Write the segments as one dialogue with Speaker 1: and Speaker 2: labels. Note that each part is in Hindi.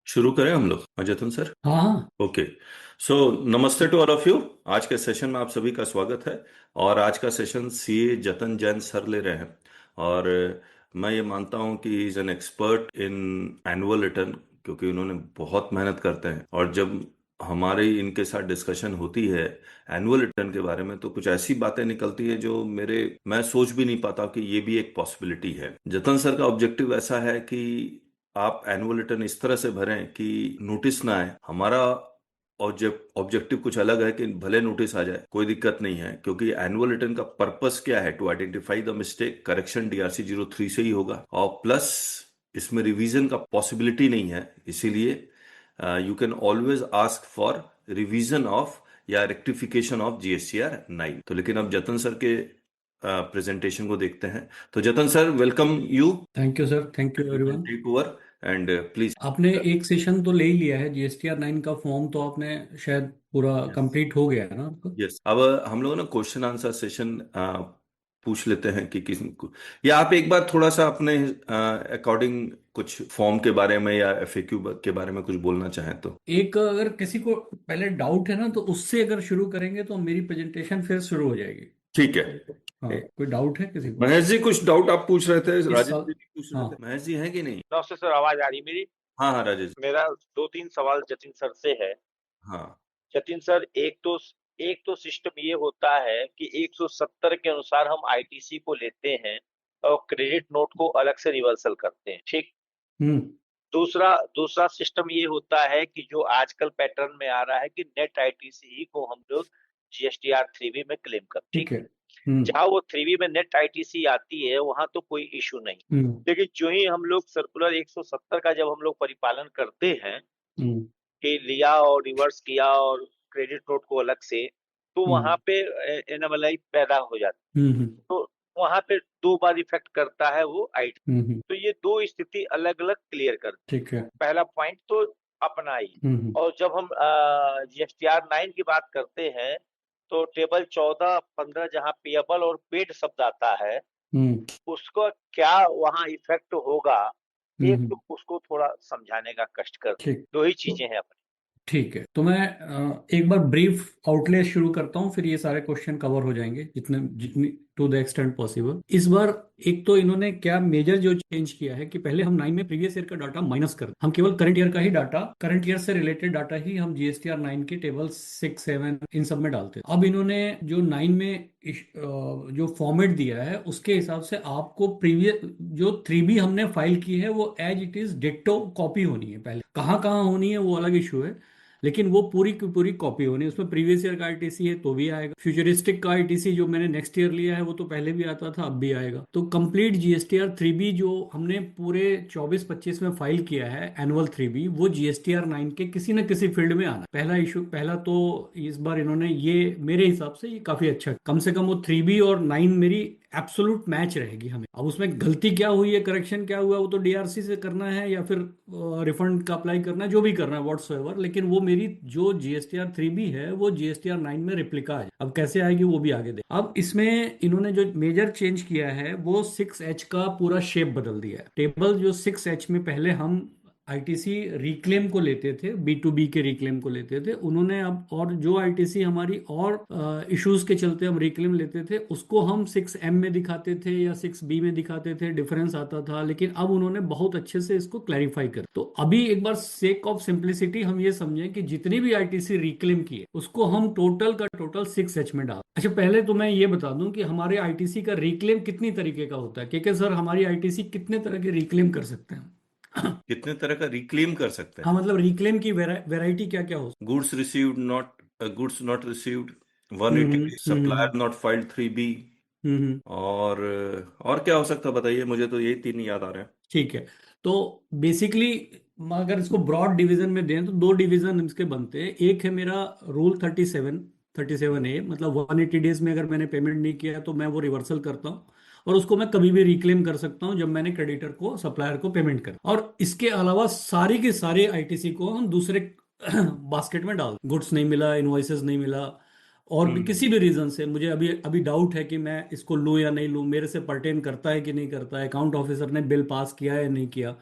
Speaker 1: शुरू करें हम लोग, जतन सर।
Speaker 2: हाँ हाँ।
Speaker 1: ओके। सो नमस्ते टू ऑल ऑफ यू। आज के सेशन में आप सभी का स्वागत है। और आज का सेशन सीए जतन जैन सर ले रहे हैं। और मैं ये मानता हूँ कि is an expert in annual return, क्योंकि उन्होंने बहुत मेहनत करते हैं। और जब हमारी इनके साथ डिस्कशन होती है एनुअल रिटर्न के बारे में, तो कुछ ऐसी बातें निकलती है जो मैं सोच भी नहीं पाता कि ये भी एक पॉसिबिलिटी है। जतन सर का ऑब्जेक्टिव ऐसा है कि आप एनुअल रिटर्न इस तरह से भरें कि नोटिस ना आए। हमारा ऑब्जेक्टिव कुछ अलग है कि भले नोटिस आ जाए कोई दिक्कत नहीं है, क्योंकि एनुअल रिटर्न का पर्पस क्या है? To identify the mistake, correction DRC 03 से ही होगा। और प्लस इसमें रिवीजन का पॉसिबिलिटी नहीं है, इसीलिए you can always ask for revision of या रेक्टिफिकेशन ऑफ GSTR 9। तो लेकिन अब जतन सर के प्रेजेंटेशन को देखते हैं। तो Jatan sir, welcome you.
Speaker 2: Thank you sir, thank you
Speaker 1: you can
Speaker 2: everyone.
Speaker 1: Take over and please.
Speaker 2: आपने एक सेशन तो ले ही लिया है, GSTR 9 का फॉर्म तो आपने शायद पूरा
Speaker 1: यस।
Speaker 2: कंप्लीट हो गया है ना आपका।
Speaker 1: यस, अब हम लोग ना क्वेश्चन आंसर सेशन पूछ लेते हैं कि किस को, या आप एक बार थोड़ा सा अपने अकॉर्डिंग कुछ फॉर्म के बारे में या FAQ के बारे में कुछ बोलना चाहें तो।
Speaker 2: एक अगर किसी को पहले डाउट है ना, तो उससे अगर शुरू करेंगे तो मेरी प्रेजेंटेशन फिर शुरू हो जाएगी।
Speaker 1: ठीक है।
Speaker 2: हाँ, कोई डाउट है किसी को
Speaker 1: महेश जी, कुछ डाउट आप पूछ रहे थे,
Speaker 2: इस
Speaker 1: राजेश
Speaker 2: साल?
Speaker 1: जी भी पूछ रहे
Speaker 2: हाँ।
Speaker 1: थे। महेश जी हैं कि नहीं?
Speaker 3: नमस्ते सर, आवाज आ रही मेरी?
Speaker 1: हाँ हाँ, राजेश जी।
Speaker 3: मेरा दो तीन सवाल जतिन सर से है।
Speaker 1: हाँ।
Speaker 3: जतिन सर, एक तो सिस्टम ये होता है कि 170 के अनुसार हम आईटीसी को लेते हैं और क्रेडिट नोट को अलग से रिवर्सल करते हैं, ठीक।
Speaker 2: हम्म।
Speaker 3: दूसरा दूसरा सिस्टम ये होता है कि जो आजकल पैटर्न में आ रहा है कि नेट आईटीसी ही को हम लोग GSTR 3B में क्लेम करते हैं,
Speaker 2: ठीक है।
Speaker 3: ठीक।
Speaker 2: हम्म।
Speaker 3: जहां वो 3B में नेट आईटीसी आती है वहां तो कोई इशू नहीं।
Speaker 2: हम्म।
Speaker 3: लेकिन जो ही हम लोग सर्कुलर 170 का जब हम लोग परिपालन करते हैं
Speaker 2: हम्म।
Speaker 3: कि लिया और रिवर्स किया और क्रेडिट नोट को अलग से, तो वहां
Speaker 2: हम्म।
Speaker 3: पे एनमलाई पैदा हो जाती
Speaker 2: हम्म।
Speaker 3: है। तो वहां पे दो बार इफेक्ट करता है वो आईटी। तो ये दो स्थिति अलग अलग क्लियर कर।
Speaker 2: ठीक है।
Speaker 3: पहला पॉइंट तो अपना ही।
Speaker 2: हम्म।
Speaker 3: और जब हम GSTR 9 की बात करते हैं तो टेबल 14-15 जहाँ पेएबल और पेड शब्द आता है,
Speaker 2: हम्म।
Speaker 3: उसका क्या वहां इफेक्ट होगा, एक
Speaker 2: हम्म।
Speaker 3: तो उसको थोड़ा समझाने का कष्ट कर।
Speaker 2: ठीक।
Speaker 3: दो ही
Speaker 2: तो
Speaker 3: चीजें हैं अपनी।
Speaker 2: ठीक है, तो मैं एक बार ब्रीफ आउटले शुरू करता हूँ, फिर ये सारे क्वेश्चन कवर हो जाएंगे जितने जितनी टू द एक्सटेंट पॉसिबल इस बार। एक तो इन्होंने क्या मेजर जो चेंज किया है कि पहले हम 9 में प्रीवियस ईयर का डाटा माइनस कर, हम केवल करंट ईयर का ही डाटा, करंट ईयर से रिलेटेड डाटा ही हम GSTR 9 के टेबल 6, 7 इन सब में डालते हैं। अब इन्होंने जो 9 में जो फॉर्मेट दिया है उसके हिसाब से आपको प्रीवियस जो 3B हमने फाइल की है वो as it is ditto copy होनी है। पहले कहाँ कहाँ होनी है वो अलग इशू है, लेकिन वो पूरी की पूरी कॉपी होनी है। उसमें प्रीवियस ईयर का आईटीसी है तो भी आएगा, फ्यूचरिस्टिक का आईटीसी जो मैंने नेक्स्ट ईयर लिया है वो तो पहले भी आता था, अब भी आएगा। तो कंप्लीट GSTR 3B जो हमने पूरे 24-25 में फाइल किया है एनुअल 3B, वो GSTR 9 के किसी न किसी फील्ड में आना। पहला इशू, पहला तो इस बार इन्होंने ये मेरे हिसाब से ये काफी अच्छा, कम से कम वो 3B और 9 मेरी एब्सोल्यूट मैच रहेगी हमें। अब उसमें गलती क्या हुई है, करेक्शन क्या हुआ, वो तो DRC से करना है या फिर रिफंड का अप्लाई करना है, जो भी करना है व्हाट्सएवर, लेकिन वो मेरी जो GSTR 3B है वो GSTR 9 में रिप्लिका है। अब कैसे आएगी वो भी आगे दे। अब इसमें इन्होंने जो मेजर चेंज किया है वो 6H का पूरा शेप बदल दिया है। टेबल जो 6H में पहले हम आईटीसी रिक्लेम को लेते थे, B2B के रिक्लेम को लेते थे, उन्होंने अब और जो आईटीसी हमारी और इश्यूज के चलते हम रिक्लेम लेते थे उसको हम 6M में दिखाते थे या 6B में दिखाते थे, डिफरेंस आता था। लेकिन अब उन्होंने बहुत अच्छे से इसको क्लैरिफाई कर, तो अभी एक बार सेक ऑफ सिंप्लिसिटी हम ये समझें कि जितनी भी आईटीसी रिक्लेम की है उसको हम टोटल का टोटल 6H में डाल। अच्छा, पहले तो मैं ये बता दूं कि हमारे आईटीसी का रिक्लेम कितनी तरीके का होता है, क्योंकि सर हमारी आईटीसी कितने तरह के रिक्लेम कर सकते हैं?
Speaker 1: कितने तरह का रिक्लेम कर सकते
Speaker 2: हाँ,
Speaker 1: हैं?
Speaker 2: मतलब रिक्लेम की वेराइटी क्या क्या हो।
Speaker 1: Goods received not, goods not received, one
Speaker 2: hmm.
Speaker 1: Eighty
Speaker 2: hmm.
Speaker 1: Days
Speaker 2: hmm.
Speaker 1: Supplier not filed 3B।
Speaker 2: हम्म।
Speaker 1: और और क्या हो सकता है बताइए, मुझे तो यही तीन याद आ रहे हैं।
Speaker 2: ठीक है। तो बेसिकली अगर इसको ब्रॉड डिवीजन में दें तो दो डिवीजन इसके बनते हैं। एक है मेरा रूल 37A, मतलब 180 डेज में अगर मैंने पेमेंट नहीं किया तो मैं वो रिवर्सल करता हूँ, और उसको मैं कभी भी रिक्लेम कर सकता हूँ जब मैंने क्रेडिटर को, सप्लायर को पेमेंट कर। और इसके अलावा सारी के सारे आईटीसी को हम दूसरे बास्केट में डाल, गुड्स नहीं मिला, इनवॉइसेस नहीं मिला, और भी
Speaker 1: हम्म।
Speaker 2: किसी भी रीजन से मुझे अभी अभी डाउट है कि मैं इसको लूँ या नहीं लूँ, मेरे से पर्टेन करता है कि नहीं करता है, अकाउंट ऑफिसर ने बिल पास किया है या नहीं किया,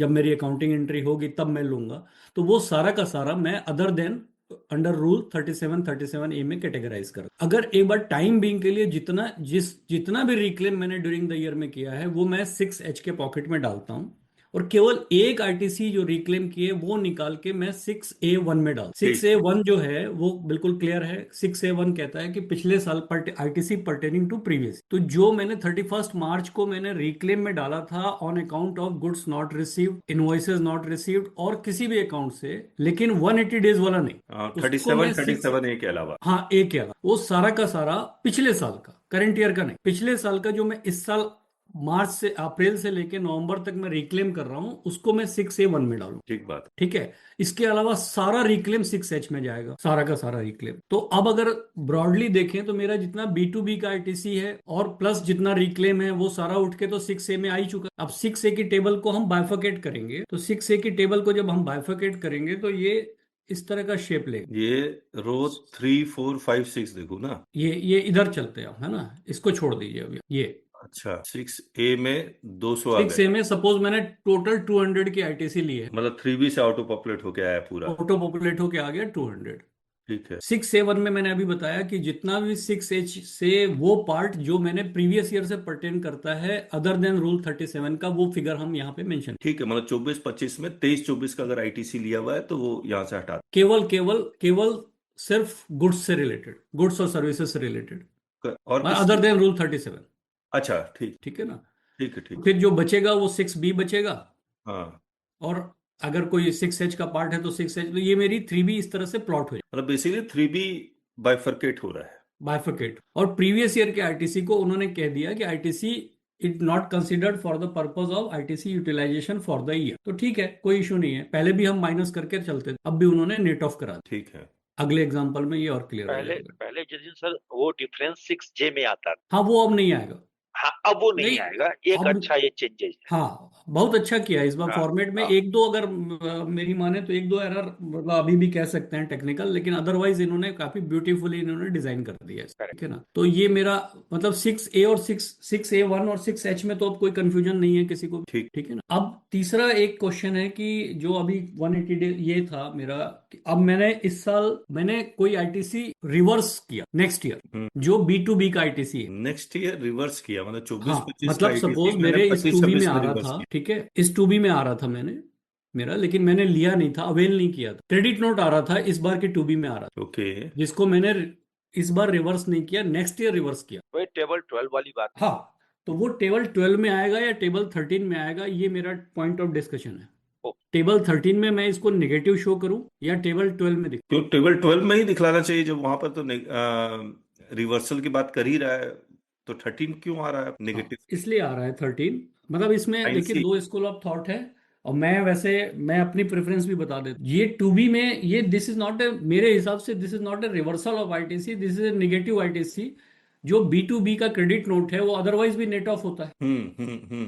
Speaker 2: जब मेरी अकाउंटिंग एंट्री होगी तब मैं लूंगा। तो वो सारा का सारा मैं अदर देन अंडर रूल 37 ए में कैटेगराइज कर। अगर एक बार टाइम बीइंग के लिए जितना भी रिक्लेम मैंने ड्यूरिंग द ईयर में किया है वो मैं 6H के पॉकेट में डालता हूं, और केवल एक आईटीसी जो रिक्लेम किए वो निकाल के मैं 6A1 में डाल।
Speaker 1: ठीक।
Speaker 2: 6A1 जो है वो बिल्कुल क्लियर है। 6A1 कहता है कि पिछले साल आईटीसी पर्टेनिंग टू प्रीवियस। तो जो मैंने 31 मार्च को मैंने रिक्लेम में डाला था on account of goods not received, invoices not received और किसी भी अकाउंट से, लेकिन 180 डेज वाला नहीं, उसको मैं
Speaker 1: 37 के अलावा,
Speaker 2: हाँ ए के अलावा, वो सारा का सारा पिछले साल का, करंट ईयर का नहीं, पिछले साल का जो मैं इस साल मार्च से अप्रैल से लेके नवंबर तक मैं रिक्लेम कर रहा हूं उसको मैं 6A1 में डालूं।
Speaker 1: ठीक बात।
Speaker 2: ठीक है। इसके अलावा सारा रिक्लेम 6H में जाएगा, सारा का सारा रिक्लेम। तो अब अगर ब्रॉडली देखें तो मेरा जितना B2B का आईटीसी है और प्लस जितना रिक्लेम है वो सारा उठ के तो 6A में आ ही चुका। अब 6A की टेबल को हम बाइफरकेट करेंगे, तो 6A की टेबल को जब हम बाइफरकेट करेंगे तो ये इस तरह का शेप लेगा।
Speaker 1: ये रो 3, 4, 5, 6 देखो ना,
Speaker 2: ये इधर चलते हैं, है ना, इसको छोड़ दीजिए अभी। ये
Speaker 1: अच्छा 6A में 200 आ
Speaker 2: 6A
Speaker 1: गए,
Speaker 2: में सपोज मैंने टोटल 200 की आईटीसी ली है,
Speaker 1: मतलब 3B से ऑटो पॉपुलेट होके आया पूरा।
Speaker 2: ऑटो पॉपुलेट होके आ गया 200।
Speaker 1: ठीक है।
Speaker 2: 6A1 में मैंने अभी बताया कि जितना भी 6H से वो पार्ट जो मैंने प्रीवियस ईयर से पर्टेन करता है अदर देन रूल 37 का, वो फिगर हम यहाँ पे मेंशन।
Speaker 1: ठीक है, मतलब 24-25 में 23-24 का अगर आईटीसी लिया हुआ है तो वो यहाँ से हटा
Speaker 2: केवल केवल केवल सिर्फ गुड्स से रिलेटेड, गुड्स और सर्विसेज से रिलेटेड,
Speaker 1: और किस,
Speaker 2: अदर देन रूल 37।
Speaker 1: अच्छा ठीक,
Speaker 2: ठीक है ना।
Speaker 1: ठीक है, ठीक।
Speaker 2: फिर जो बचेगा वो 6B बचेगा,
Speaker 1: हाँ,
Speaker 2: और अगर कोई 6H का पार्ट है तो 6H। तो ये मेरी 3B इस तरह से प्लॉट हो जाए,
Speaker 1: मतलब बेसिकली 3B बाइफरकेट हो रहा है।
Speaker 2: बाइफरकेट। और प्रीवियस ईयर के आईटीसी को उन्होंने कह दिया कि ITC it not considered for the purpose of ITC utilisation for the year. तो ठीक है, कोई इशू नहीं है, पहले भी हम माइनस करके चलते थे, अब भी उन्होंने नेट ऑफ करा दिया।
Speaker 1: ठीक है।
Speaker 2: अगले एग्जांपल में ये और क्लियर हो
Speaker 3: पहले
Speaker 2: जाएगा।
Speaker 3: पहले जजिन सर वो डिफरेंस 6J में आता था।
Speaker 2: हाँ, वो अब नहीं आएगा।
Speaker 3: हाँ, अब वो नहीं
Speaker 2: नहीं,
Speaker 3: आएगा। एक
Speaker 2: अब
Speaker 3: अच्छा ये चेंजेस है।
Speaker 2: हाँ, बहुत अच्छा किया इस बार
Speaker 3: हाँ,
Speaker 2: फॉर्मेट में।
Speaker 3: हाँ।
Speaker 2: एक दो अगर मेरी माने तो एक दो एरर मतलब अभी भी कह सकते हैं टेक्निकल, लेकिन अदरवाइज इन्होंने काफी ब्यूटीफुली इन्होंने डिजाइन कर दिया है। ठीक है ना। तो ये मेरा मतलब 6A और 6A1 और 6H में तो अब कोई कंफ्यूजन नहीं है किसी को भी।
Speaker 1: ठीक।
Speaker 2: ठीक है ना। अब तीसरा एक क्वेश्चन है कि जो अभी 180 डे ये था मेरा कि अब मैंने इस साल मैंने कोई आईटीसी रिवर्स किया नेक्स्ट ईयर, जो B2B का आईटीसी है।
Speaker 1: नेक्स्ट ईयर रिवर्स किया, मतलब 24-25
Speaker 2: हाँ,
Speaker 1: का
Speaker 2: मतलब
Speaker 1: आईटीसी
Speaker 2: सपोज
Speaker 1: मैंने
Speaker 2: मेरे इस 2B में
Speaker 1: 25-26
Speaker 2: आ
Speaker 1: में
Speaker 2: रहा
Speaker 1: रिवर्स
Speaker 2: था,
Speaker 1: किया।
Speaker 2: ठीक है, इस 2B में आ रहा था मैंने मेरा, लेकिन मैंने लिया नहीं था, अवेल नहीं किया था। क्रेडिट नोट आ रहा था इस बार के 2B में आ रहा था,
Speaker 1: ओके।
Speaker 2: जिसको मैंने इस बार रिवर्स नहीं किया, नेक्स्ट ईयर रिवर्स किया।
Speaker 3: वही टेबल 12 वाली बात।
Speaker 2: हाँ, तो वो टेबल 12 में आएगा या टेबल 13 में आएगा, ये मेरा पॉइंट ऑफ डिस्कशन है।
Speaker 3: ओ।
Speaker 2: टेबल 13 में मैं इसको नेगेटिव शो करूं या टेबल 12 में दिख।
Speaker 1: तो टेबल 12 में ही दिखलाना चाहिए, जब वहां पर तो रिवर्सल की बात कर ही रहा है, तो 13 क्यों आ रहा है नेगेटिव?
Speaker 2: इसलिए आ रहा है 13। मतलब इसमें देखिए
Speaker 1: आईसी।
Speaker 2: दो स्कूल ऑफ थॉट है, और मैं अपनी प्रेफरेंस भी बता देता हूं। ये 2B में ये दिस इज नॉट ए, मेरे हिसाब से this is not a reversal of ITC, this is a negative ITC. जो B2B का क्रेडिट नोट है वो अदरवाइज भी नेट ऑफ होता है,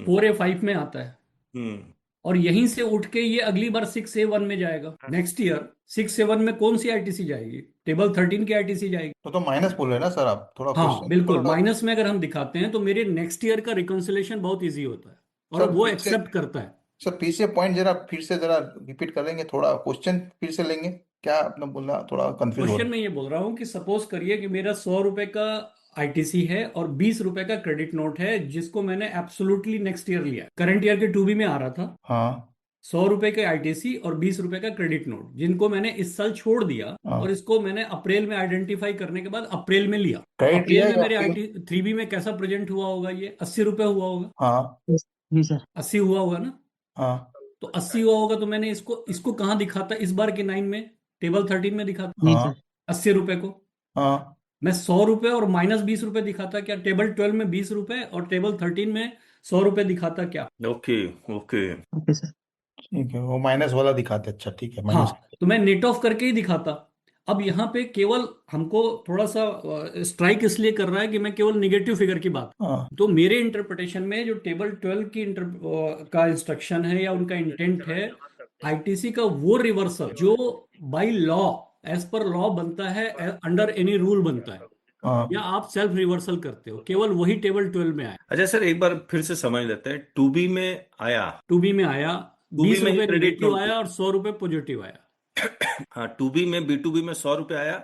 Speaker 2: 4A5 में आता है,
Speaker 1: हम्म।
Speaker 2: और यहीं से उठ के ये अगली बार 6A1 में जाएगा। नेक्स्ट ईयर 6A1 में कौन सी आईटीसी जाएगी? टेबल 13 की आईटीसी जाएगी।
Speaker 4: तो माइनस बोल रहे हैं ना सर आप, थोड़ा
Speaker 2: हाँ
Speaker 4: क्वेश्चन
Speaker 2: बिल्कुल,
Speaker 4: थोड़ा।
Speaker 2: माइनस में अगर हम दिखाते हैं तो मेरे नेक्स्ट ईयर का रिकंसिलेशन बहुत इजी होता है, और
Speaker 4: सर
Speaker 2: वो
Speaker 4: फिर से
Speaker 2: एक्सेप्ट करता है।
Speaker 4: सर फिर से पॉइंट जरा फिर से जरा रिपीट करेंगे, थोड़ा क्वेश्चन फिर से लेंगे क्या आपने बोला, थोड़ा कंफ्यूज हो
Speaker 2: क्वेश्चन
Speaker 4: रहा
Speaker 2: में ये बोल रहा हूँ कि सपोज करिए कि मेरा 100 रुपए का आईटीसी है और 20 रुपए का क्रेडिट नोट है, जिसको मैंने एब्सोल्युटली नेक्स्ट ईयर लिया। करंट ईयर के 2B में आ रहा था
Speaker 4: है। हाँ
Speaker 2: 100 रुपए के आईटीसी और 20 रुपए का क्रेडिट नोट, जिनको मैंने इस साल छोड़ दिया,
Speaker 4: हाँ।
Speaker 2: और इसको मैंने अप्रैल में आइडेंटिफाई करने के बाद अप्रैल में लिया।
Speaker 4: क्रेडिट लिया
Speaker 2: अप्रैल में
Speaker 4: या
Speaker 2: मेरे
Speaker 4: फिर?
Speaker 2: 3B में कैसा प्रेजेंट हुआ होगा? ये 80 रुपए हुआ होगा।
Speaker 4: हाँ
Speaker 5: जी सर।
Speaker 2: 80 हुआ होगा ना।
Speaker 4: हाँ
Speaker 2: तो 80 हुआ होगा तो मैंने इसको इसको कहाँ दिखाता? इस बार के 9 में टेबल 13 में दिखाता
Speaker 5: जी
Speaker 4: हाँ
Speaker 5: सर।
Speaker 2: 80 रुपए को।
Speaker 4: हाँ
Speaker 2: मैं 100 रुपए और माइनस 20 रुपए दिखाता क्या? टेबल 12 में 20 रुपए और टेबल 13 में 100 रुपए दिखाता क्या?
Speaker 1: Okay, okay.
Speaker 5: Okay sir.
Speaker 4: ठीक है, वो माइनस वाला दिखाते, अच्छा ठीक है, माइनस।
Speaker 2: हाँ, तो मैं नेट ऑफ करके ही दिखाता। अब यहाँ पे केवल हमको थोड़ा सा स्ट्राइक इसलिए कर रहा है कि मैं केवल निगेटिव फिगर की बात।
Speaker 4: हाँ
Speaker 2: तो मेरे इंटरप्रिटेशन में जो टेबल 12 की का इंस्ट्रक्शन है या उनका इंटेंट है, आईटीसी का वो रिवर्सल जो by law, as per law बनता है, अंडर एनी रूल बनता है,
Speaker 4: हाँ
Speaker 2: या आप सेल्फ रिवर्सल करते हो, केवल वही टेबल 12 में आया।
Speaker 1: अच्छा सर, एक बार फिर से समझ लेते हैं। 2B में आया,
Speaker 2: 2B में आया,
Speaker 1: 2B
Speaker 2: 20
Speaker 1: में ही
Speaker 2: रुपए
Speaker 1: क्रेडिट
Speaker 2: नेगेटिव
Speaker 1: नोट
Speaker 2: आया और 100 रुपए पॉजिटिव आया।
Speaker 1: हाँ, 2B में B2B में 100 रुपये आया,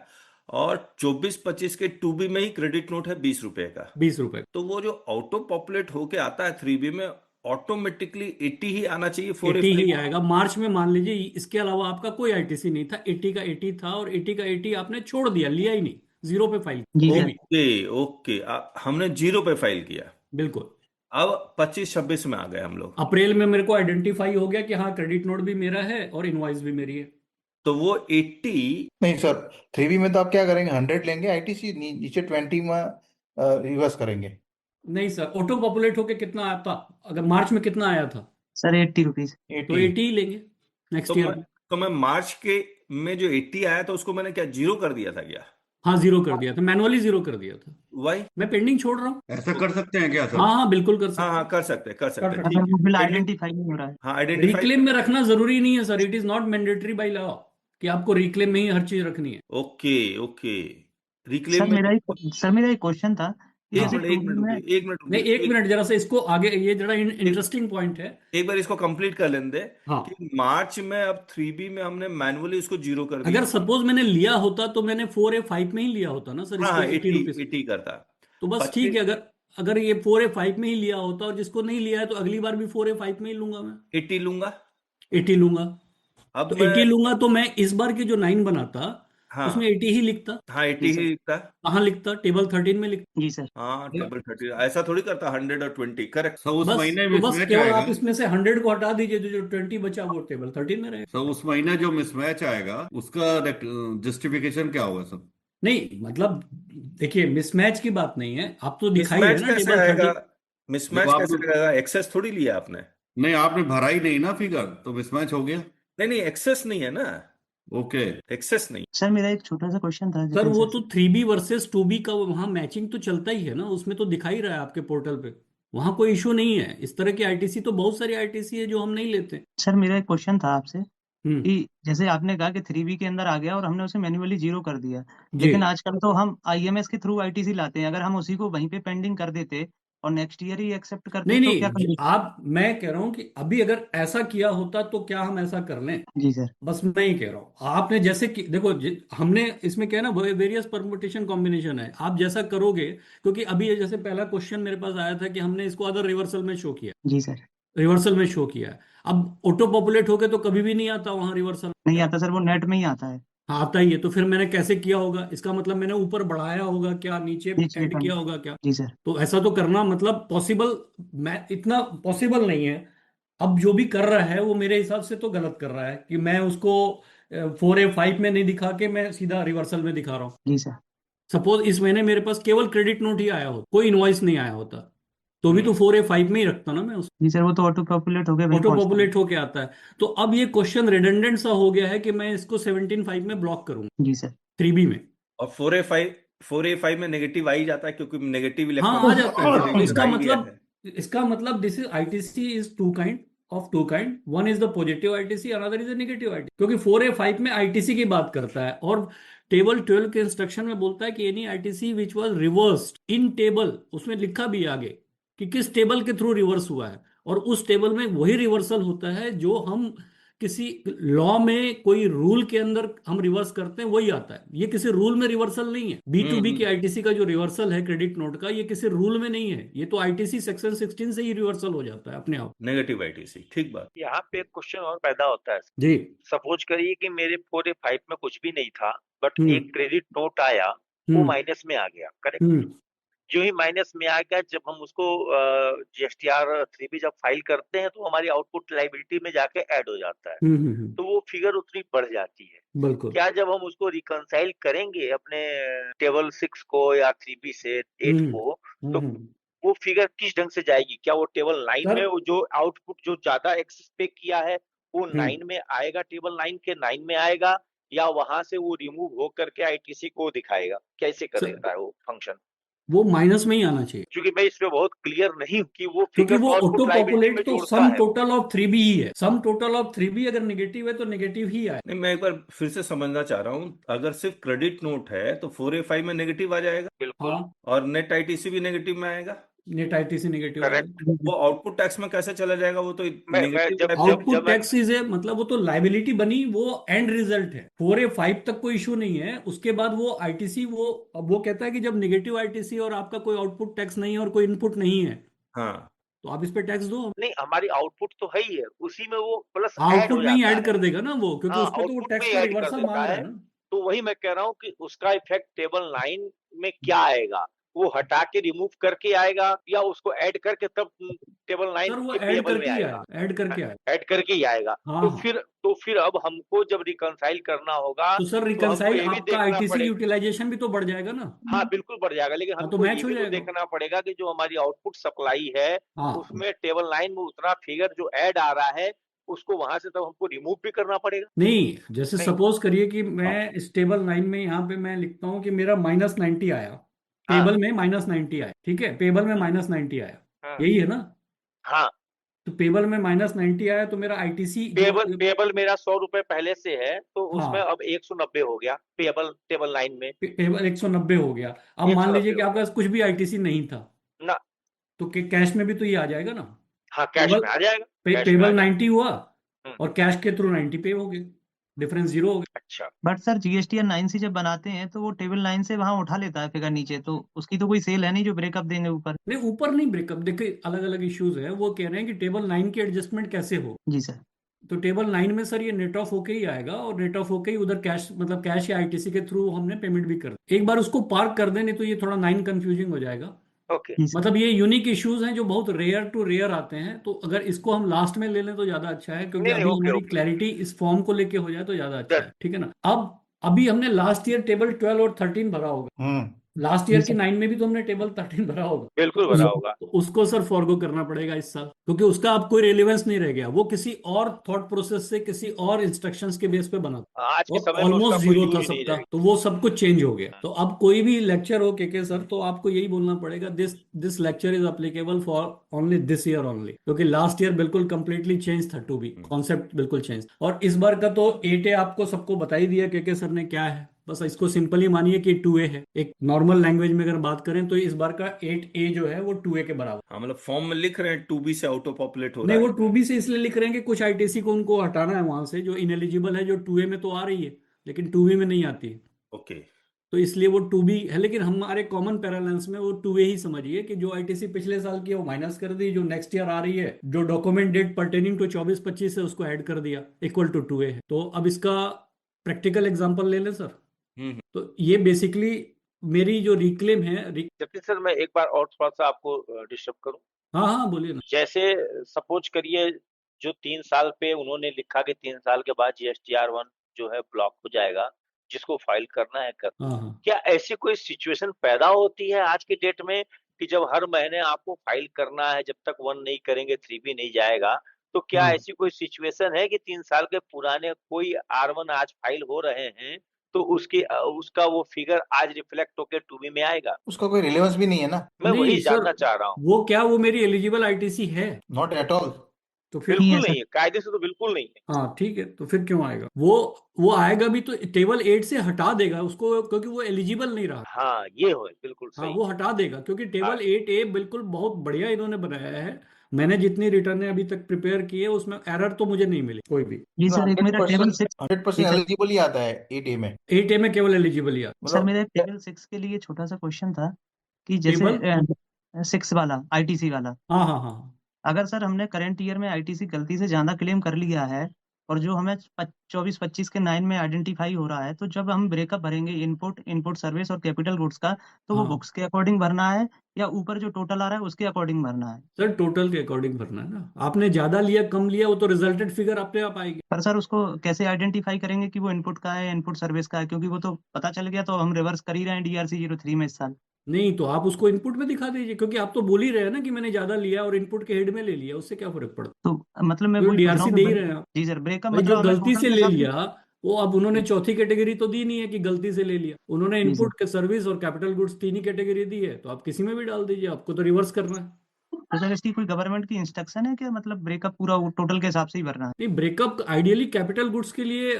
Speaker 1: और 24-25 के 2B में ही क्रेडिट नोट है 20 रुपए का।
Speaker 2: 20 रुपए।
Speaker 1: तो वो जो ऑटो पॉपुलेट होके आता है 3B में, ऑटोमेटिकली 80 ही आना चाहिए
Speaker 2: 80 ही
Speaker 1: 4A5 में।
Speaker 2: आएगा मार्च में, मान लीजिए इसके अलावा आपका कोई आईटीसी नहीं था, 80 का 80 था और 80 का 80 आपने छोड़ दिया, लिया ही नहीं, जीरो पे फाइल
Speaker 5: जी
Speaker 2: वो
Speaker 5: सर।
Speaker 2: भी।
Speaker 1: ओके ओके, हमने 0 पे फाइल किया।
Speaker 2: बिल्कुल।
Speaker 1: अब 25-26 में आ गए हम लोग।
Speaker 2: अप्रैल में मेरे को आइडेंटिफाई हो गया कि हाँ क्रेडिट नोट भी मेरा है और इनवॉइस भी मेरी है।
Speaker 1: तो वो 80,
Speaker 4: नहीं सर, 3B में तो आप क्या करेंगे, 100 लेंगे आईटीसी, नीचे 20 में रिवर्स करेंगे।
Speaker 2: नहीं सर, ऑटो पॉपुलेट होके कितना आया था, अगर मार्च में कितना आया था,
Speaker 5: सर 80 रुपीज।
Speaker 2: तो
Speaker 4: 80।
Speaker 2: 80 ही लेंगे नेक्स्ट
Speaker 1: तो
Speaker 2: ईयर
Speaker 1: मैं
Speaker 2: में।
Speaker 1: तो मैं मार्च के में जो 80 आया था उसको मैंने क्या 0 कर दिया था क्या?
Speaker 2: हाँ जीरो कर दिया था, मैनुअली जीरो कर दिया था।
Speaker 1: वाई?
Speaker 2: मैं पेंडिंग छोड़ रहा हूँ।
Speaker 6: ऐसा कर सकते हैं क्या सर?
Speaker 2: हाँ हाँ बिल्कुल कर
Speaker 1: हाँ
Speaker 2: सकते
Speaker 1: हाँ,
Speaker 2: हैं।
Speaker 1: कर सकते
Speaker 2: कर
Speaker 1: हैं,
Speaker 2: सकते
Speaker 1: ठीक
Speaker 5: सर वो
Speaker 1: है।
Speaker 5: बिल
Speaker 1: पेंडिंग,
Speaker 5: आइडेंटिफाई नहीं हो रहा है।
Speaker 1: हाँ आइडेंटिफाई।
Speaker 2: रिक्लेम में रखना जरूरी नहीं है sir, it is not mandatory by law कि आपको रिक्लेम में ही हर चीज रखनी है।
Speaker 1: ओके ओके, रिक्लेम में
Speaker 5: सर मेरा एक क्वेश्चन था कि
Speaker 1: एक
Speaker 2: हाँ
Speaker 5: जैसे
Speaker 1: मिनट एक
Speaker 5: 2B
Speaker 1: मिनट
Speaker 5: में।
Speaker 1: रुकिए, एक मिनट
Speaker 2: नहीं
Speaker 1: रुकिए,
Speaker 2: एक मिनट जरा सा इसको आगे, ये जरा
Speaker 1: एक
Speaker 2: इंटरेस्टिंग पॉइंट है।
Speaker 1: एक बार इसको कंप्लीट कर लेने दे
Speaker 2: हाँ,
Speaker 1: कि मार्च में अब 3B में हमने मैनुअली इसको 0 कर दिया।
Speaker 2: अगर सपोज मैंने लिया होता तो मैंने 4A5 में ही लिया होता ना सर,
Speaker 1: हाँ
Speaker 2: इसको
Speaker 1: हाँ,
Speaker 2: 80
Speaker 1: 80
Speaker 2: रुपीज।
Speaker 1: 80 करता।
Speaker 2: तो बस ठीक
Speaker 1: 25,
Speaker 2: है, अगर अगर ये 4A5 में ही लिया होता और जिसको नहीं लिया है तो अगली बार भी 4A5 में ही लूंगा मैं,
Speaker 1: 80 लूंगा।
Speaker 2: 80 लूंगा।
Speaker 1: अब
Speaker 2: तो
Speaker 1: मैं
Speaker 2: 80 लूंगा तो मैं इस बार की जो 9 बनाता उसमें
Speaker 1: हाँ
Speaker 2: 80 ही लिखता।
Speaker 1: हाँ, 80
Speaker 5: जी
Speaker 1: ही
Speaker 5: सर।
Speaker 1: लिखता।
Speaker 2: कहाँ लिखता, टेबल 13 में लिखता।
Speaker 5: जी सर।
Speaker 1: हाँ, टेबल 30 ऐसा थोड़ी करता, 100 और 20, करेक्ट।
Speaker 6: सर उस
Speaker 2: बस
Speaker 6: महीने
Speaker 2: तो बस
Speaker 6: मिसमैच
Speaker 2: केवल
Speaker 6: आएगा।
Speaker 2: आप इसमें से 100 को हटा दीजिए, जो जो 20 बचा वो टेबल 13 में रहेगा।
Speaker 6: सर उस महीने जो मिसमैच आएगा उसका जस्टिफिकेशन क्या होगा सर?
Speaker 2: नहीं मतलब देखिए, मिसमैच की बात नहीं है, आप तो दिखाई है
Speaker 1: मिसमैच
Speaker 2: ना
Speaker 1: कैसे
Speaker 2: टेबल
Speaker 1: आएगा?
Speaker 2: 13।
Speaker 6: देखो
Speaker 1: मिसमैच कैसे
Speaker 6: आपने,
Speaker 1: आएगा? एक्सेस थोड़ी लिया आपने।
Speaker 6: नहीं आपने भरा ही नहीं ना फिगर, तो मिसमैच हो गया।
Speaker 1: नहीं नहीं, एक्सेस नहीं है ना,
Speaker 6: ओके।
Speaker 1: एक्सेस नहीं।
Speaker 5: सर मेरा एक छोटा सा क्वेश्चन था
Speaker 2: सर
Speaker 5: जतिन
Speaker 2: वो
Speaker 5: सर
Speaker 2: तो
Speaker 5: से।
Speaker 2: 3B वर्सेस 2B का वहां मैचिंग तो चलता ही है ना, उसमें तो दिखा ही रहा है आपके पोर्टल पे, वहां कोई इशू नहीं है। इस तरह की आईटीसी तो बहुत सारी आईटीसी है जो हम नहीं लेते।
Speaker 5: सर मेरा एक क्वेश्चन था आपसे
Speaker 2: हम्म।
Speaker 5: कि जैसे आपने कहा कि 3B के अंदर आ गया और हमने उसे मैन्युअली जीरो कर दिया,
Speaker 2: जी
Speaker 5: लेकिन आजकल तो हम आईएमएस के थ्रू आईटीसी लाते हैं। अगर हम उसी को वहीं पे पेंडिंग कर देते और नेक्स्ट ईयर ही एक्सेप्ट करते
Speaker 2: नहीं
Speaker 5: तो क्या
Speaker 2: नहीं,
Speaker 5: कंडीशन?
Speaker 2: आप, मैं कह रहा हूं कि अभी अगर ऐसा किया होता तो क्या हम ऐसा कर लें?
Speaker 5: जी सर।
Speaker 2: बस मैं ही कह रहा हूँ, आपने जैसे कि देखो हमने इसमें क्या है ना, वेरियस परमुटेशन कॉम्बिनेशन है, आप जैसा करोगे। क्योंकि अभी ये जैसे पहला क्वेश्चन मेरे पास आया था कि हमने इसको अदर रिवर्सल में शो किया,
Speaker 5: जी सर।
Speaker 2: रिवर्सल में शो किया है। अब ऑटो पॉपुलेट होके तो कभी भी नहीं आता वहां रिवर्सल।
Speaker 5: नहीं आता सर, वो नेट में ही आता है।
Speaker 2: हाँ आता ही है, तो फिर मैंने कैसे किया होगा, इसका मतलब मैंने ऊपर बढ़ाया होगा क्या, नीचे
Speaker 5: नीचे
Speaker 2: ऐड किया होगा क्या?
Speaker 5: जी सर।
Speaker 2: तो ऐसा तो करना मतलब पॉसिबल, मैं इतना पॉसिबल नहीं है। अब जो भी कर रहा है वो मेरे हिसाब से तो गलत कर रहा है कि मैं उसको 4A5 में नहीं दिखा के मैं सीधा रिवर्सल में दिखा रहा हूँ।
Speaker 5: जी सर।
Speaker 2: सपोज इस महीने मेरे पास केवल क्रेडिट नोट ही आया हो, कोई इनवॉइस नहीं आया होता, तो भी तो 4A5 में ही रखता ना मैं उसको,
Speaker 5: जी सर, वो तो ऑटो पॉपुलेट हो गया, वही
Speaker 2: ऑटो
Speaker 5: पहुंचता है।
Speaker 2: पॉपुलेट होके आता है। तो अब ये क्वेश्चन रिडंडेंट सा हो गया है कि मैं इसको 17.5 में ब्लॉक करूंगा,
Speaker 5: जी सर।
Speaker 2: 3B में।
Speaker 1: और 4A5 में नेगेटिव आ ही जाता है, क्योंकि नेगेटिव
Speaker 2: हाँ आ
Speaker 1: इलेक्ट्रॉनिक
Speaker 2: जाता है, तो
Speaker 1: रजिस्टर आ ही गया है।
Speaker 2: इसका मतलब this is ITC is two kind, one is the positive ITC, another is the negative ITC. क्योंकि 4A5 में आईटीसी की बात करता है और टेबल 12 के इंस्ट्रक्शन में बोलता है कि any ITC which was reversed in table, उसमें लिखा भी है आगे कि किस टेबल के थ्रू रिवर्स हुआ है, और उस टेबल में वही रिवर्सल होता है जो हम किसी लॉ में कोई रूल के अंदर हम रिवर्स करते हैं, वही आता है। ये किसी रूल में रिवर्सल नहीं है, B2B की आईटीसी का जो रिवर्सल है क्रेडिट नोट का, ये किसी रूल में नहीं है, ये तो आईटीसी सेक्शन 16 से ही रिवर्सल हो जाता है अपने आप।
Speaker 1: नेगेटिव आईटीसी, ठीक बात।
Speaker 3: यहाँ पे एक क्वेश्चन और पैदा होता है।
Speaker 2: जी।
Speaker 3: सपोज करिए कि मेरे 4A5 में कुछ भी नहीं था, बट
Speaker 2: हम्म
Speaker 3: एक क्रेडिट नोट आया, वो
Speaker 2: हम्म
Speaker 3: माइनस में आ गया, करेक्ट।
Speaker 2: हम्म
Speaker 3: जो ही माइनस में आ गया, जब हम उसको GSTR 3B जब फाइल करते हैं तो हमारी आउटपुट लाइबिलिटी में जाके ऐड हो जाता है,
Speaker 2: हम्म।
Speaker 3: तो वो फिगर उतनी बढ़ जाती है।
Speaker 2: बिल्कुल।
Speaker 3: क्या जब हम उसको रिकंसाइल करेंगे अपने टेबल 6 को या 3B से 8 को, तो
Speaker 2: हम्म।
Speaker 3: वो फिगर किस ढंग से जाएगी? क्या वो टेबल 9
Speaker 2: सर
Speaker 3: में वो जो आउटपुट जो ज्यादा एक्सेस पे किया है वो
Speaker 2: हम्म
Speaker 3: 9 में आएगा, टेबल 9 के 9 में आएगा, या वहां से वो रिमूव हो करके आईटीसी को दिखाएगा? कैसे
Speaker 2: सर
Speaker 3: करेगा वो फंक्शन?
Speaker 2: वो माइनस में ही आना चाहिए,
Speaker 3: क्योंकि मैं इसमें बहुत क्लियर नहीं हूँ कि वो
Speaker 2: क्योंकि
Speaker 3: फिगर
Speaker 2: वो
Speaker 3: आउटपुट
Speaker 2: ऑटो
Speaker 3: लाइबिलिटी में
Speaker 2: पॉपुलेट तो
Speaker 3: जोड़ता
Speaker 2: सम
Speaker 3: है।
Speaker 2: टोटल ऑफ 3B ही है, सम टोटल ऑफ 3B अगर नेगेटिव है तो नेगेटिव ही आए।
Speaker 1: नहीं, मैं एक बार फिर से समझना चाह रहा हूँ, अगर सिर्फ क्रेडिट नोट है तो 4A5 में नेगेटिव आ जाएगा,
Speaker 3: बिल्कुल।
Speaker 2: हाँ
Speaker 1: और नेट आईटीसी भी नेगेटिव में आएगा।
Speaker 2: Net ITC negative
Speaker 3: correct.
Speaker 2: आएगा।
Speaker 1: वो आउटपुट टैक्स में कैसे चला जाएगा? वो तो
Speaker 3: मैं
Speaker 1: नेगेटिव
Speaker 3: जब
Speaker 1: टाइप
Speaker 3: जब
Speaker 2: आउटपुट
Speaker 3: जब मैं
Speaker 2: टैक्स इज ए मतलब वो तो लाइबिलिटी बनी, वो एंड रिजल्ट है। 4A5 तक कोई इशू नहीं है, उसके बाद वो आईटीसी वो कहता है कि जब नेगेटिव आईटीसी और आपका कोई आउटपुट टैक्स नहीं है और कोई इनपुट नहीं है
Speaker 1: हाँ,
Speaker 2: तो आप इस पे टैक्स दो।
Speaker 3: नहीं, हमारी आउटपुट तो है ही है, उसी में वो प्लस ऐड
Speaker 2: आउटपुट
Speaker 3: हो
Speaker 2: में ही
Speaker 3: जाता
Speaker 2: ऐड
Speaker 3: है।
Speaker 2: कर देगा ना वो, क्योंकि
Speaker 3: हाँ,
Speaker 2: उस पे तो वो
Speaker 3: आउटपुट में
Speaker 2: टैक्स
Speaker 3: ही
Speaker 2: का
Speaker 3: ऐड कर
Speaker 2: रिवर्सल
Speaker 3: देता
Speaker 2: मांग रहा
Speaker 3: है।
Speaker 2: है ना।
Speaker 3: तो वही मैं कह रहा हूँ कि उसका इफेक्ट टेबल 9 में क्या आएगा, वो हटा के रिमूव करके आएगा या उसको ऐड करके तब टेबल 9
Speaker 2: सर वो
Speaker 3: के
Speaker 2: ऐड
Speaker 3: पेबल में
Speaker 2: करके ही
Speaker 3: आएगा?
Speaker 2: आएगा, ऐड करके आएगा।
Speaker 3: ऐड करके ही आएगा।
Speaker 2: हाँ
Speaker 3: तो
Speaker 2: हाँ।
Speaker 3: फिर अब हमको जब रिकंसाइल करना होगा
Speaker 2: तो सर
Speaker 3: तो हमको
Speaker 2: रिकंसाइल
Speaker 3: ये भी
Speaker 2: आपका
Speaker 3: देखना
Speaker 2: आईटीसी
Speaker 3: पड़ेगा।
Speaker 2: यूटिलाइजेशन भी तो बढ़ जाएगा ना।
Speaker 3: हाँ, बिल्कुल बढ़ जाएगा, लेकिन
Speaker 2: हाँ तो
Speaker 3: हमको
Speaker 2: मैच
Speaker 3: ये
Speaker 2: हो
Speaker 3: भी तो
Speaker 2: जाएगा।
Speaker 3: देखना पड़ेगा कि जो हमारी आउटपुट सप्लाई है
Speaker 2: हाँ
Speaker 3: उसमें टेबल 9 में उतना फिगर जो ऐड आ रहा है उसको वहां से तब हमको रिमूव भी करना पड़ेगा।
Speaker 2: नहीं, जैसे
Speaker 3: नहीं।
Speaker 2: सपोज करिए कि
Speaker 3: हाँ
Speaker 2: मैं स्टेबल 9 में यहाँ पे मैं लिखता हूँ कि मेरा -90 आया,
Speaker 3: हाँ
Speaker 2: पेबल में -90 आया, ठीक है, पेबल में -90 आया,
Speaker 3: हाँ
Speaker 2: यही है ना।
Speaker 3: हाँ।
Speaker 2: तो पेबल में -90 आया तो मेरा आईटीसी जो
Speaker 3: पेबल मेरा 100 रुपए पहले से है तो उसमें
Speaker 2: हाँ
Speaker 3: अब 190 हो गया टेबल 9 में।
Speaker 2: पेबल 190 हो गया। अब मान लीजिए
Speaker 3: 190
Speaker 2: कि
Speaker 3: हो
Speaker 2: आपके
Speaker 3: गया
Speaker 2: पास कुछ भी आईटीसी नहीं था,
Speaker 3: ना।
Speaker 2: तो कैश में भी तो ये आ जाएगा ना।
Speaker 3: हाँ, कैश
Speaker 2: पेबल
Speaker 3: में आ जाएगा, कैश में आ
Speaker 2: पेबल
Speaker 3: जाएगा।
Speaker 2: 90 हुआ
Speaker 3: हम्म,
Speaker 2: और कैश के थ्रू 90 पे हो गए, डिफरेंस 0 हो गया।
Speaker 3: अच्छा।
Speaker 5: बट सर जीएसटीआर 9C जब बनाते हैं तो वो टेबल 9 से वहां उठा लेता है फिगर नीचे, तो उसकी तो कोई सेल है नहीं जो ब्रेकअप देंगे ऊपर।
Speaker 2: नहीं ऊपर नहीं ब्रेकअप, देखिए अलग अलग इश्यूज है। वो कह रहे हैं कि टेबल 9 की एडजस्टमेंट कैसे हो।
Speaker 5: जी सर।
Speaker 2: तो टेबल 9 में सर ये नेट ऑफ होके ही आएगा, और नेट ऑफ होके ही उधर कैश मतलब कैश या आईटीसी के थ्रू हमने पेमेंट भी कर दी। एक बार उसको पार्क कर दें, नहीं तो ये थोड़ा 9 कंफ्यूजिंग हो जाएगा।
Speaker 3: ओके।
Speaker 5: जी सर।
Speaker 2: मतलब ये यूनिक इश्यूज हैं जो बहुत रेयर टू रेयर आते हैं, तो अगर इसको हम लास्ट में ले लें तो ज्यादा अच्छा है, क्योंकि
Speaker 3: नहीं नहीं,
Speaker 2: अभी
Speaker 3: ओके
Speaker 2: हमारी
Speaker 3: ओके।
Speaker 2: क्लैरिटी इस फॉर्म को लेके हो जाए तो ज्यादा अच्छा
Speaker 3: डन।
Speaker 2: है, ठीक है ना। अब अभी हमने लास्ट ईयर टेबल 12 और 13 भरा होगा,
Speaker 4: हम्म।
Speaker 2: लास्ट
Speaker 5: जी
Speaker 2: ईयर की
Speaker 5: सर।
Speaker 2: 9 में भी तो हमने टेबल 13 भरा होगा।
Speaker 3: बिल्कुल
Speaker 2: उस,
Speaker 3: भरा होगा।
Speaker 2: तो उसको सर फॉरगो करना पड़ेगा इस साल, क्योंकि उसका अब कोई रेलेवेंस नहीं रह गया। वो किसी और थॉट प्रोसेस से किसी और इंस्ट्रक्शंस के बेस पे बना था
Speaker 3: आज के
Speaker 2: और
Speaker 3: समय में उसका
Speaker 2: ऑलमोस्ट
Speaker 3: कोई
Speaker 2: जीरो
Speaker 3: यूज
Speaker 2: था
Speaker 3: ही नहीं
Speaker 2: सबका,
Speaker 3: रहेगा।
Speaker 2: तो वो सब कुछ चेंज हो गया। तो अब कोई भी लेक्चर हो के सर, तो आपको यही बोलना पड़ेगा, this lecture is applicable for only this year only, क्योंकि लास्ट ईयर बिल्कुल कंप्लीटली चेंज था, टू बी कॉन्सेप्ट बिल्कुल चेंज। और इस बार का तो 8A आपको सबको बता ही दिया के सर ने क्या है। बस इसको सिंपली मानिए कि 2A है। एक नॉर्मल लैंग्वेज में अगर बात करें तो इस बार का 8A जो है वो 2A के बराबर।
Speaker 1: हाँ, मतलब फॉर्म में लिख रहे हैं 2B से आउटो पॉपुलेट हो
Speaker 2: नहीं,
Speaker 1: रहा
Speaker 2: वो
Speaker 1: है।
Speaker 2: 2B से इसलिए लिख रहे हैं कि कुछ आईटीसी को उनको हटाना है वहां से, जो इनएलिजिबल है, जो 2A में तो आ रही है लेकिन 2B में नहीं आती है।
Speaker 1: ओके।
Speaker 2: तो इसलिए वो 2B है, लेकिन हमारे कॉमन पैरालेंस में वो 2A ही समझिए कि जो आईटीसी पिछले साल की है वो माइनस कर दी, जो नेक्स्ट ईयर आ रही है, जो डॉक्यूमेंट डेट पर्टेनिंग टू 24-25 है उसको ऐड कर दिया, इक्वल टू 2A है। तो अब इसका प्रैक्टिकल एग्जांपल ले लें सर।
Speaker 1: हम्म।
Speaker 2: तो ये बेसिकली मेरी जो रिक्लेम है
Speaker 3: जतिन सर, मैं एक बार और थोड़ा सा आपको डिस्टर्ब करूं।
Speaker 2: हाँ हाँ बोलिए ना।
Speaker 3: जैसे सपोज करिए जो 3 साल पे उन्होंने लिखा कि 3 साल के बाद GSTR 1 जो है ब्लॉक हो जाएगा, जिसको फाइल करना है कर।
Speaker 2: हाँ हाँ।
Speaker 3: क्या ऐसी कोई सिचुएशन पैदा होती है आज के डेट में कि जब हर महीने आपको फाइल करना है, जब तक 1 नहीं करेंगे 3 भी नहीं जाएगा? तो क्या
Speaker 2: हाँ
Speaker 3: ऐसी कोई सिचुएशन है कि 3 साल के पुराने कोई R1 आज फाइल हो रहे हैं तो उसका वो फिगर आज रिफ्लेक्ट होकर 2B में आएगा?
Speaker 4: उसका कोई रिलेवेंस भी नहीं है ना।
Speaker 3: मैं
Speaker 2: नहीं
Speaker 3: वही
Speaker 2: सर,
Speaker 3: जानना चाह रहा हूँ।
Speaker 2: वो क्या वो मेरी एलिजिबल आईटीसी है,
Speaker 4: नॉट एट ऑल।
Speaker 2: तो फिर
Speaker 5: नहीं है
Speaker 3: बिल्कुल
Speaker 5: सर।
Speaker 3: नहीं है, कायदे से तो बिल्कुल नहीं है।
Speaker 2: हाँ ठीक है, तो फिर क्यों आएगा वो आएगा भी तो टेबल 8 से हटा देगा उसको, क्योंकि वो एलिजिबल नहीं रहा।
Speaker 3: हाँ, ये हो बिल्कुल
Speaker 2: हाँ
Speaker 3: सही।
Speaker 2: वो हटा देगा, क्योंकि
Speaker 3: हाँ,
Speaker 2: टेबल 8A बिल्कुल बहुत बढ़िया इन्होंने बनाया है। मैंने जितनी रिटर्न अभी तक प्रिपेयर की है उसमें एरर तो मुझे नहीं मिली कोई भी।
Speaker 5: जी सर, एक मेरा टेबल 6।
Speaker 4: 100%
Speaker 5: जी सर।
Speaker 4: एलिजिबल ही आता है 8A में।
Speaker 2: 8A में केवल एलिजिबल ही आता।
Speaker 5: सर
Speaker 4: मतलब
Speaker 5: मेरा टेबल 6 के लिए छोटा सा क्वेश्चन था कि जैसे
Speaker 2: टेबल
Speaker 5: 6 वाला आईटीसी वाला,
Speaker 2: हाँ हाँ हाँ
Speaker 5: अगर सर हमने करंट ईयर में आईटीसी गलती से ज्यादा क्लेम कर लिया है और जो हमें 24-25 के 9 में आइडेंटिफाई हो रहा है, तो जब हम ब्रेकअप भरेंगे इनपुट सर्विस और कैपिटल गुड्स का, तो वो
Speaker 2: हाँ।
Speaker 5: बुक्स के अकॉर्डिंग भरना है या ऊपर जो टोटल आ रहा है उसके अकॉर्डिंग भरना है?
Speaker 2: सर टोटल के अकॉर्डिंग भरना है ना। आपने ज्यादा लिया कम लिया वो तो रिजल्टेड फिगर अपने आप आएगी।
Speaker 5: पर सर उसको कैसे आइडेंटिफाई करेंगे कि वो इनपुट का है इनपुट सर्विस का है, क्योंकि वो तो पता चल गया तो हम रिवर्स कर ही रहे हैं DRC 03 में इस साल।
Speaker 2: नहीं तो आप उसको इनपुट में दिखा दीजिए, क्योंकि आप तो बोल ही रहे हैं ना कि मैंने ज्यादा लिया और इनपुट के हेड में ले लिया, उससे क्या फर्क पड़ता
Speaker 5: तो मतलब मैं
Speaker 2: है,
Speaker 5: वही पूछ रहा
Speaker 2: डीआरसी
Speaker 5: हूँ
Speaker 2: दे
Speaker 5: कि
Speaker 2: ही रहे हैं आप।
Speaker 5: जी सर, ब्रेकअप
Speaker 2: भाई
Speaker 5: मतलब
Speaker 2: जो
Speaker 5: हमें
Speaker 2: गलती
Speaker 5: टोटल
Speaker 2: से
Speaker 5: के
Speaker 2: ले
Speaker 5: हिसाब से।
Speaker 2: लिया वो अब उन्होंने चौथी कैटेगरी तो दी नहीं है कि गलती से ले लिया, उन्होंने
Speaker 5: जी सर।
Speaker 2: इनपुट के सर्विस और कैपिटल गुड्स तीन ही कैटेगरी दी है, तो आप किसी में भी डाल दीजिए, आपको तो रिवर्स करना है।
Speaker 5: तो सर इसकी कोई गवर्नमेंट की इंस्ट्रक्शन है कि मतलब ब्रेकअप पूरा टोटल के हिसाब से ही भरना है?
Speaker 2: नहीं, ब्रेकअप आइडियली कैपिटल गुड्स के लिए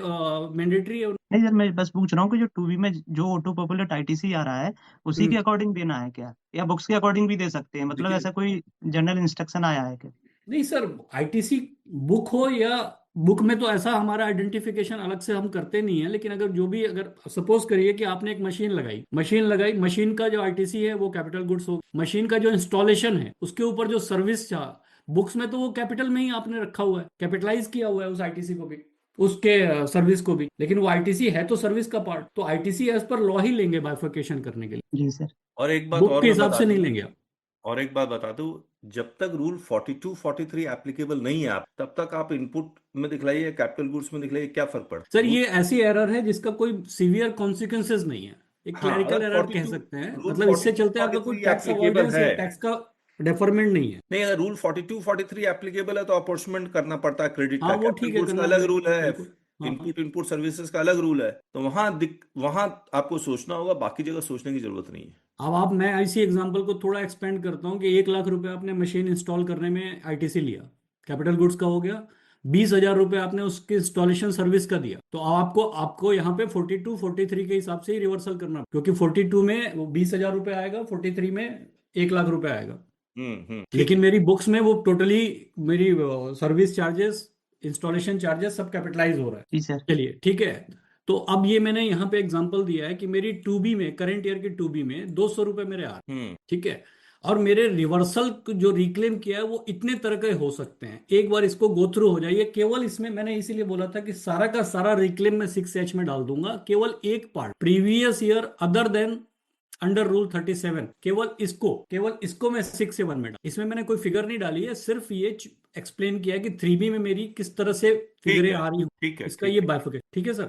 Speaker 2: मैंडेटरी है।
Speaker 5: नहीं सर, मैं बस पूछ रहा हूँ कि जो 2B में जो ऑटो पॉपुलर आईटीसी आ रहा है उसी के
Speaker 2: हम्म,
Speaker 5: अकॉर्डिंग देना है क्या, या बुक्स के अकॉर्डिंग भी दे सकते हैं? मतलब
Speaker 1: देखिए,
Speaker 5: ऐसा कोई जनरल इंस्ट्रक्शन आया है क्या?
Speaker 2: नहीं सर, आईटीसी बुक हो या बुक में तो ऐसा हमारा आइडेंटिफिकेशन अलग से हम करते नहीं है, लेकिन अगर जो भी, अगर सपोज करिए कि आपने एक मशीन लगाई, मशीन का जो आईटीसी है वो कैपिटल गुड्स हो, मशीन का जो इंस्टॉलेशन है उसके ऊपर जो सर्विस था, बुक्स में तो वो कैपिटल में ही आपने रखा हुआ है, कैपिटलाइज किया हुआ है उस आईटीसी को भी, उसके सर्विस को भी, लेकिन वो आईटीसी है तो सर्विस का पार्ट, तो आईटीसी एज पर लॉ ही लेंगे बाइफर्केशन करने के लिए,
Speaker 5: जी सर।
Speaker 1: और एक बात
Speaker 2: बुक
Speaker 1: और
Speaker 2: के
Speaker 1: मैं
Speaker 2: हिसाब
Speaker 1: बता
Speaker 2: से नहीं
Speaker 1: दूं,
Speaker 2: लेंगे आप।
Speaker 1: और एक बात बता दूं, जब तक रूल 42 43 एप्लीकेबल नहीं है आप, तब तक आप इनपुट में दिखलाइए, कैपिटल गुड्स में दिखलाइए, क्या फर्क पड़ता
Speaker 2: सर
Speaker 1: है?
Speaker 2: ये ऐसी एरर है जिसका कोई सीवियर कॉन्सिक्वेंसेज नहीं है, एक
Speaker 1: हाँ,
Speaker 2: क्लरिकल
Speaker 1: अगर
Speaker 2: एरर कह
Speaker 1: 42
Speaker 2: सकते हैं,
Speaker 1: रूल
Speaker 2: मतलब इससे
Speaker 1: 42
Speaker 2: चलते आपका कोई
Speaker 1: 43
Speaker 2: टैक्स
Speaker 1: एप्लीकेबल
Speaker 2: अवॉइडेंस
Speaker 1: है,
Speaker 2: या टैक्स का डेफरमेंट नहीं है।
Speaker 1: नहीं, अगर रूल 42 43 एप्लीकेबल है तो अपॉर्चमेंट करना पड़ता है क्रेडिट
Speaker 2: हाँ
Speaker 1: का,
Speaker 2: वो
Speaker 1: कैपिटल
Speaker 2: ठीक है,
Speaker 1: गुड्स का
Speaker 2: करना
Speaker 1: अलग
Speaker 2: पड़ेगा,
Speaker 1: रूल है,
Speaker 2: बिल्कुल। हाँ हाँ,
Speaker 1: इनपुट सर्विसेज का अलग रूल है, तो वहां आपको सोचना होगा, बाकी जगह सोचने की जरूरत नहीं है।
Speaker 2: अब आप, मैं इसी एग्जांपल को थोड़ा एक्सपेंड करता हूँ कि 1 लाख रुपए आपने मशीन इंस्टॉल करने में आईटीसी लिया, कैपिटल गुड्स का हो गया, 20,000 रुपए आपने उसके इंस्टॉलेशन सर्विस का दिया, तो आपको आपको यहाँ पे 42 43 के हिसाब से ही रिवर्सल करना, क्योंकि 42 में वो 20,000 रुपए आएगा, 43 में 1 लाख रुपए आएगा,
Speaker 1: ठीक
Speaker 2: लेकिन
Speaker 1: है।
Speaker 2: मेरी बुक्स में वो टोटली मेरी सर्विस चार्जेस, इंस्टॉलेशन चार्जेस सब कैपिटलाइज हो रहा है।
Speaker 5: जी सर।
Speaker 2: चलिए ठीक है, तो अब ये मैंने यहाँ पे एग्जांपल दिया है कि मेरी 2B में, करंट ईयर की 2B में 200 रुपए मेरे आ रहे हैं, ठीक है, और मेरे रिवर्सल जो रिक्लेम किया है वो इतने तरह के हो सकते हैं, एक बार इसको गो थ्रू हो जाइए, केवल इसमें मैंने इसीलिए बोला था कि सारा का सारा रिक्लेम मैं 6H में डाल दूंगा, केवल एक part previous year other than under rule 37, केवल इसको मैं 6 से 1 में डाल, इसमें मैंने कोई फिगर नहीं डाली है, सिर्फ ये एक्सप्लेन किया है कि 3B में मेरी किस तरह से
Speaker 1: ठीक
Speaker 2: फिगरें
Speaker 1: है,
Speaker 2: आ रही हूँ,
Speaker 1: ठीक है,
Speaker 2: इसका
Speaker 1: ठीक
Speaker 2: ये
Speaker 1: है,
Speaker 2: बाइफिकेशन, ठीक है सर।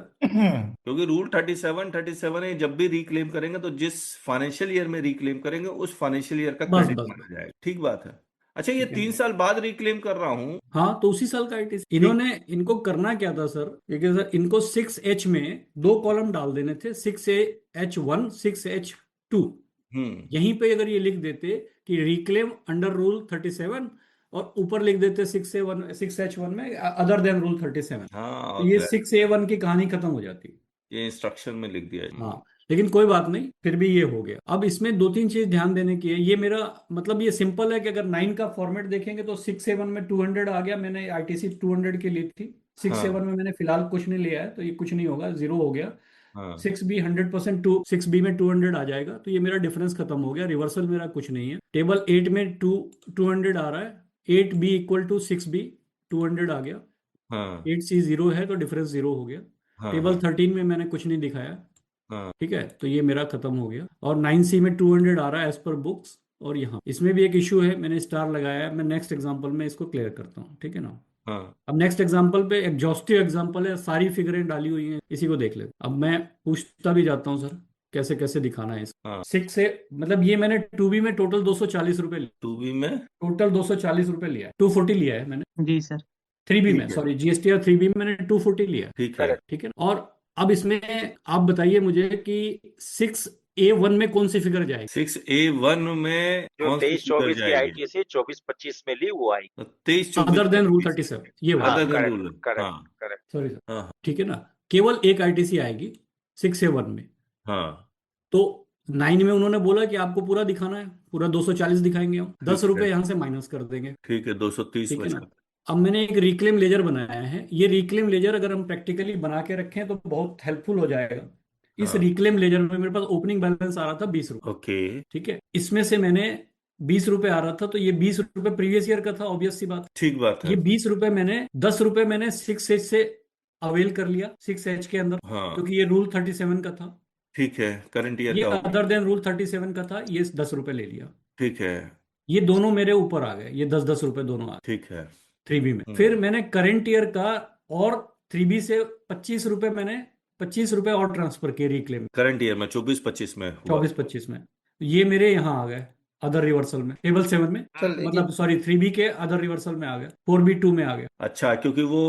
Speaker 1: क्योंकि रूल 37 है, जब भी रिक्लेम करेंगे तो जिस फाइनेंशियल ईयर में रिक्लेम करेंगे उस फाइनेंशियल ईयर का
Speaker 2: बस
Speaker 1: क्रेडिट
Speaker 2: बस बस,
Speaker 1: माना जाएगा, ठीक बात है। अच्छा, ये
Speaker 2: ठीक है।
Speaker 1: 3 साल बाद रिक्लेम कर रहा हूँ,
Speaker 2: हाँ तो उसी साल का आईटीसी,
Speaker 1: ठीक,
Speaker 2: इनको करना क्या था सर, क्योंकि सर इनको 6H में 2 कॉलम डाल देने थे, 6H1 6H2, यहीं पे अगर ये लिख देते कि रिक्लेम अंडर रूल 37, और ऊपर लिख देते 6H1 में अदर देन रूल 37,
Speaker 1: हाँ,
Speaker 2: तो ये 6A1 की कहानी खत्म हो जाती।
Speaker 1: ये इंस्ट्रक्शन में लिख दिया है।
Speaker 2: हाँ, लेकिन कोई बात नहीं, फिर भी ये हो गया। अब इसमें 2 3 चीज ध्यान देने की है, ये मेरा मतलब ये सिंपल है कि अगर 9 का फॉर्मेट देखेंगे तो 6A1 में 200 आ गया, मैंने आईटीसी 200 की ली थी, 6A1
Speaker 1: हाँ,
Speaker 2: में मैंने फिलहाल कुछ नहीं लिया है, तो ये कुछ नहीं होगा, जीरो हो गया।
Speaker 1: हाँ,
Speaker 2: 6B 100% 6B में 200 आ जाएगा, तो ये मेरा डिफरेंस खत्म हो गया, रिवर्सल मेरा कुछ नहीं है। टेबल 8 में 200 आ रहा है, 8B इक्वल टू 6B, 200 आ गया,
Speaker 1: हाँ,
Speaker 2: 8C जीरो है तो डिफरेंस जीरो हो गया।
Speaker 1: हाँ,
Speaker 2: टेबल
Speaker 1: हाँ,
Speaker 2: 13 में मैंने कुछ नहीं दिखाया,
Speaker 1: हाँ,
Speaker 2: ठीक है, तो ये मेरा खत्म हो गया। और 9C में 200 आ रहा है एज पर बुक्स, और यहाँ इसमें भी एक इशू है, मैंने स्टार लगाया है, मैं नेक्स्ट एग्जांपल में इसको क्लियर करता हूँ, ठीक है ना।
Speaker 1: हाँ,
Speaker 2: अब नेक्स्ट एग्जांपल पे एग्जॉस्टिव एग्जांपल है, सारी फिगरें डाली हुई हैं, इसी को देख लेते। अब मैं पूछता भी जाता हूँ सर, कैसे कैसे दिखाना है इसको।
Speaker 1: हाँ।
Speaker 2: 6 से, मतलब ये मैंने 2B में टोटल 240 रुपए,
Speaker 1: 2B में,
Speaker 2: टोटल 240 रुपए लिया है, 240 लिया है मैंने।
Speaker 5: जी सर।
Speaker 2: 3B में,
Speaker 1: ठीक है,
Speaker 2: सॉरी, जीएसटी और 3B में मैंने 240 लिया है,
Speaker 1: ठीक है।
Speaker 3: करेक्ट।
Speaker 2: ठीक है। और अब इसमें आप बताइए मुझे कि 6A1 में कौन सी फिगर जाएगी।
Speaker 1: 6A1 में
Speaker 3: जो
Speaker 1: कौन सी
Speaker 3: 23
Speaker 1: फिगर
Speaker 3: 24 की
Speaker 1: जाएगी?
Speaker 3: आईटीसी 24 25 में ली वो आई।
Speaker 1: 23
Speaker 2: अदर
Speaker 1: 24
Speaker 2: देन रूल
Speaker 1: 25,
Speaker 2: 37, ये वाला,
Speaker 1: other than
Speaker 3: correct
Speaker 1: rule.
Speaker 3: Correct
Speaker 1: हाँ,
Speaker 3: करेक्ट।
Speaker 2: सॉरी सर,
Speaker 1: हाँ,
Speaker 2: ठीक है ना, केवल एक आईटीसी आएगी 6A1 में।
Speaker 1: हाँ,
Speaker 2: तो 9 में उन्होंने बोला कि आपको पूरा दिखाना है, पूरा 240 दिखाएंगे हम, 10
Speaker 1: ठीक है,
Speaker 2: रुपए यहाँ से माइनस कर देंगे,
Speaker 1: ठीक है, 230
Speaker 2: ठीक है ना।
Speaker 1: बचा।
Speaker 2: अब मैंने एक रिक्लेम लेजर बनाया है, ये रिक्लेम लेजर अगर हम प्रैक्टिकली बना के रखें तो बहुत हेल्पफुल हो जाएगा। इस
Speaker 1: हाँ,
Speaker 2: रिक्लेम लेजर में मेरे पास ओपनिंग बैलेंस आ रहा था 20 रुपए,
Speaker 1: ओके,
Speaker 2: ठीक है, इसमें से मैंने 20 रुपए आ रहा था, तो ये 20 रुपए प्रीवियस ईयर का था, ऑब्वियस सी बात।
Speaker 1: ठीक बात है।
Speaker 2: ये 20 रुपए मैंने, 10 रुपए मैंने 6H से अवेल कर लिया, 6H के अंदर,
Speaker 1: हाँ,
Speaker 2: क्योंकि ये रूल 37 का था,
Speaker 1: ठीक है, करंट ईयर
Speaker 2: ये
Speaker 1: का हो गया।
Speaker 2: अदर देन रूल 37 का था, ये 10 रुपए ले लिया,
Speaker 1: ठीक है,
Speaker 2: ये दोनों मेरे ऊपर आ गए, ये 10 10 रुपए दोनों आ गए
Speaker 1: ठीक है।
Speaker 2: 3B में।
Speaker 1: हम्म,
Speaker 2: फिर मैंने करंट ईयर का और 3B से 25 रुपए, मैंने 25 रुपए और ट्रांसफर किए रिक्लेम,
Speaker 1: करंट ईयर में 24 25 में हुआ।
Speaker 2: 24 25 में, ये मेरे यहाँ आ गए अदर रिवर्सल में, टेबल 7 में,
Speaker 4: चल ये
Speaker 2: मतलब सॉरी 3B के अदर रिवर्सल में आ गया, 4B2 में आ गया,
Speaker 1: अच्छा, क्योंकि वो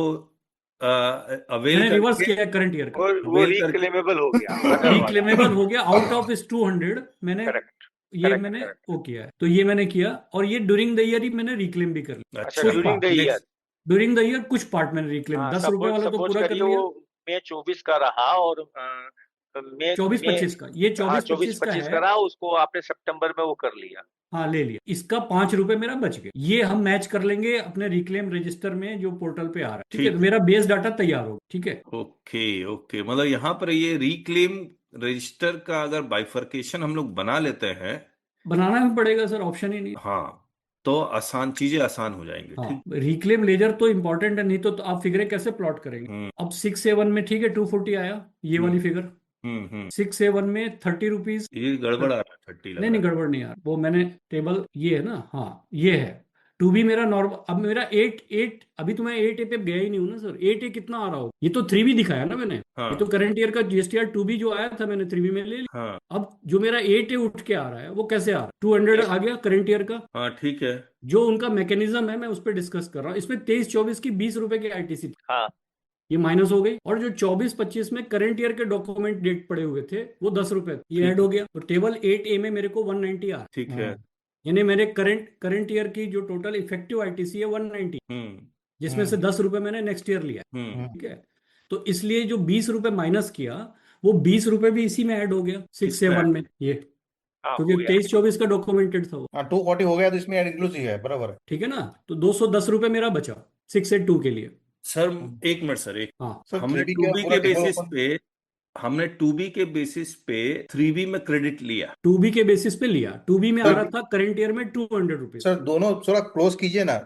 Speaker 1: अवेल
Speaker 2: मैंने रिवर्स
Speaker 1: करके,
Speaker 2: किया करंट ईयर
Speaker 3: वो
Speaker 1: अवेल करके,
Speaker 3: रिक्लेमेबल हो गया अदर वाला।
Speaker 2: रिक्लेमेबल हो गया, आउट ऑफ इस 200 मैंने
Speaker 3: करेक्ट
Speaker 2: ये
Speaker 3: करेक्ट
Speaker 2: मैंने
Speaker 3: करेक्ट।
Speaker 2: वो किया है, तो ये मैंने किया, और ये ड्यूरिंग द ईयर ही मैंने रिक्लेम भी कर लिया,
Speaker 3: अच्छा,
Speaker 2: कुछ
Speaker 3: during the
Speaker 2: part
Speaker 3: year.
Speaker 2: During the year, कुछ पार्ट मैंने रिक्लेम,
Speaker 3: हाँ,
Speaker 2: 10 रुपए
Speaker 3: सपोज
Speaker 2: वाला तो
Speaker 3: सपोज
Speaker 2: पूरा कर
Speaker 3: करिए
Speaker 2: लिया।
Speaker 3: वो मई 24 का रहा, और मई
Speaker 2: 24-25 का, ये
Speaker 3: हाँ
Speaker 2: 24-25 का
Speaker 3: 24-25
Speaker 2: है।
Speaker 3: का रहा, उसको आपने सितंबर में वो कर लिया।
Speaker 2: हाँ, ले लिया, इसका 5 रुपए मेरा बच गए, ये हम मैच कर लेंगे अपने रिक्लेम रजिस्टर में जो पोर्टल पे आ रहा है, ठीक है,
Speaker 1: ठीक
Speaker 2: तो मेरा बेस डाटा तैयार होगा, ठीक है।
Speaker 1: ओके ओके, मतलब यहाँ पर ये रिक्लेम रजिस्टर का अगर बाइफरकेशन हम लोग बना लेते हैं,
Speaker 2: बनाना भी पड़ेगा सर, ऑप्शन ही नहीं।
Speaker 1: हाँ, तो आसान, चीजें आसान हो जाएंगी।
Speaker 2: हाँ,
Speaker 1: ठीक।
Speaker 2: रिक्लेम लेजर तो इंपॉर्टेंट है, नहीं तो आप फिगरें कैसे प्लॉट करेंगे।
Speaker 1: हम्म
Speaker 2: अब 6A1 में ठीक है 240 आया, ये
Speaker 1: हम्म
Speaker 2: वाली फिगर।
Speaker 1: हम्म।
Speaker 2: 6A1 में 30 रुपीज।
Speaker 1: ये गड़बड़ आ रहा है, 30 लग
Speaker 2: नहीं
Speaker 1: रहा
Speaker 2: नहीं,
Speaker 1: है।
Speaker 2: गड़बड़ नहीं यार, वो मैंने टेबल, ये है ना, हाँ ये है। 2B मेरा नॉर्मल, अब मेरा 8 अभी तो मैं 8A पे गया ही नहीं हूँ ना सर, 8A कितना आ रहा हो, ये तो 3B दिखाया ना मैंने, ये तो
Speaker 1: हाँ
Speaker 2: करंट ईयर का GSTR 2B जो आया था मैंने 3B में ले लिया।
Speaker 1: हाँ
Speaker 2: अब जो मेरा 8A उठ के आ रहा है वो कैसे आ रहा है, 200
Speaker 3: इस
Speaker 2: आ गया करंट ईयर का।
Speaker 1: हाँ, ठीक है।
Speaker 2: जो उनका मैकेनिज्म है मैं उस पर डिस्कस कर रहा हूँ, इसमें 23-24 की 20 रुपए की ITC थी,
Speaker 3: हाँ
Speaker 2: ये माइनस हो गई, और जो 24-25 में करंट ईयर के डॉक्यूमेंट डेट पड़े हुए थे वो 10 रुपए, ये
Speaker 1: ठीक
Speaker 2: ऐड हो गया, तो टेबल 8A में मेरे को 190 आ रहा
Speaker 1: ठीक
Speaker 2: है,
Speaker 1: है।
Speaker 2: यानी मेरे करंट ईयर की जो टोटल इफेक्टिव ITC है 190,
Speaker 1: हम्म
Speaker 2: जिसमें से 10 रुपए मैंने नेक्स्ट ईयर लिया,
Speaker 1: हम्म।
Speaker 2: ठीक है। तो इसलिए जो 20 रुपए माइनस किया, वो 20 रुपए भी इसी में ऐड हो गया
Speaker 1: किस
Speaker 2: 6A1
Speaker 1: में?
Speaker 2: में, ये
Speaker 3: हाँ,
Speaker 2: क्योंकि
Speaker 3: हो गया।
Speaker 2: 23-24 का डॉक्यूमेंटेड था वो,
Speaker 4: हाँ 240 हो गया तो इसमें इंक्लूसिव है, बराबर है।
Speaker 2: ठीक है ना, तो 210 रुपए मेरा बचा 6A2 के लिए।
Speaker 1: सर एक मिनट सर, एक,
Speaker 2: हाँ,
Speaker 4: सर
Speaker 1: हमने
Speaker 4: 3D का
Speaker 1: 2B
Speaker 4: पूरा
Speaker 1: के
Speaker 4: टेबल
Speaker 1: बेसिस
Speaker 4: अपन।
Speaker 1: पे हमने 2B के बेसिस पे 3B में क्रेडिट लिया।
Speaker 2: 2B के बेसिस पे लिया, 2B में आ रहा
Speaker 4: सर
Speaker 2: था करंट ईयर में 200 रुपीज।
Speaker 4: सर दोनों थोड़ा क्लोज कीजिए ना,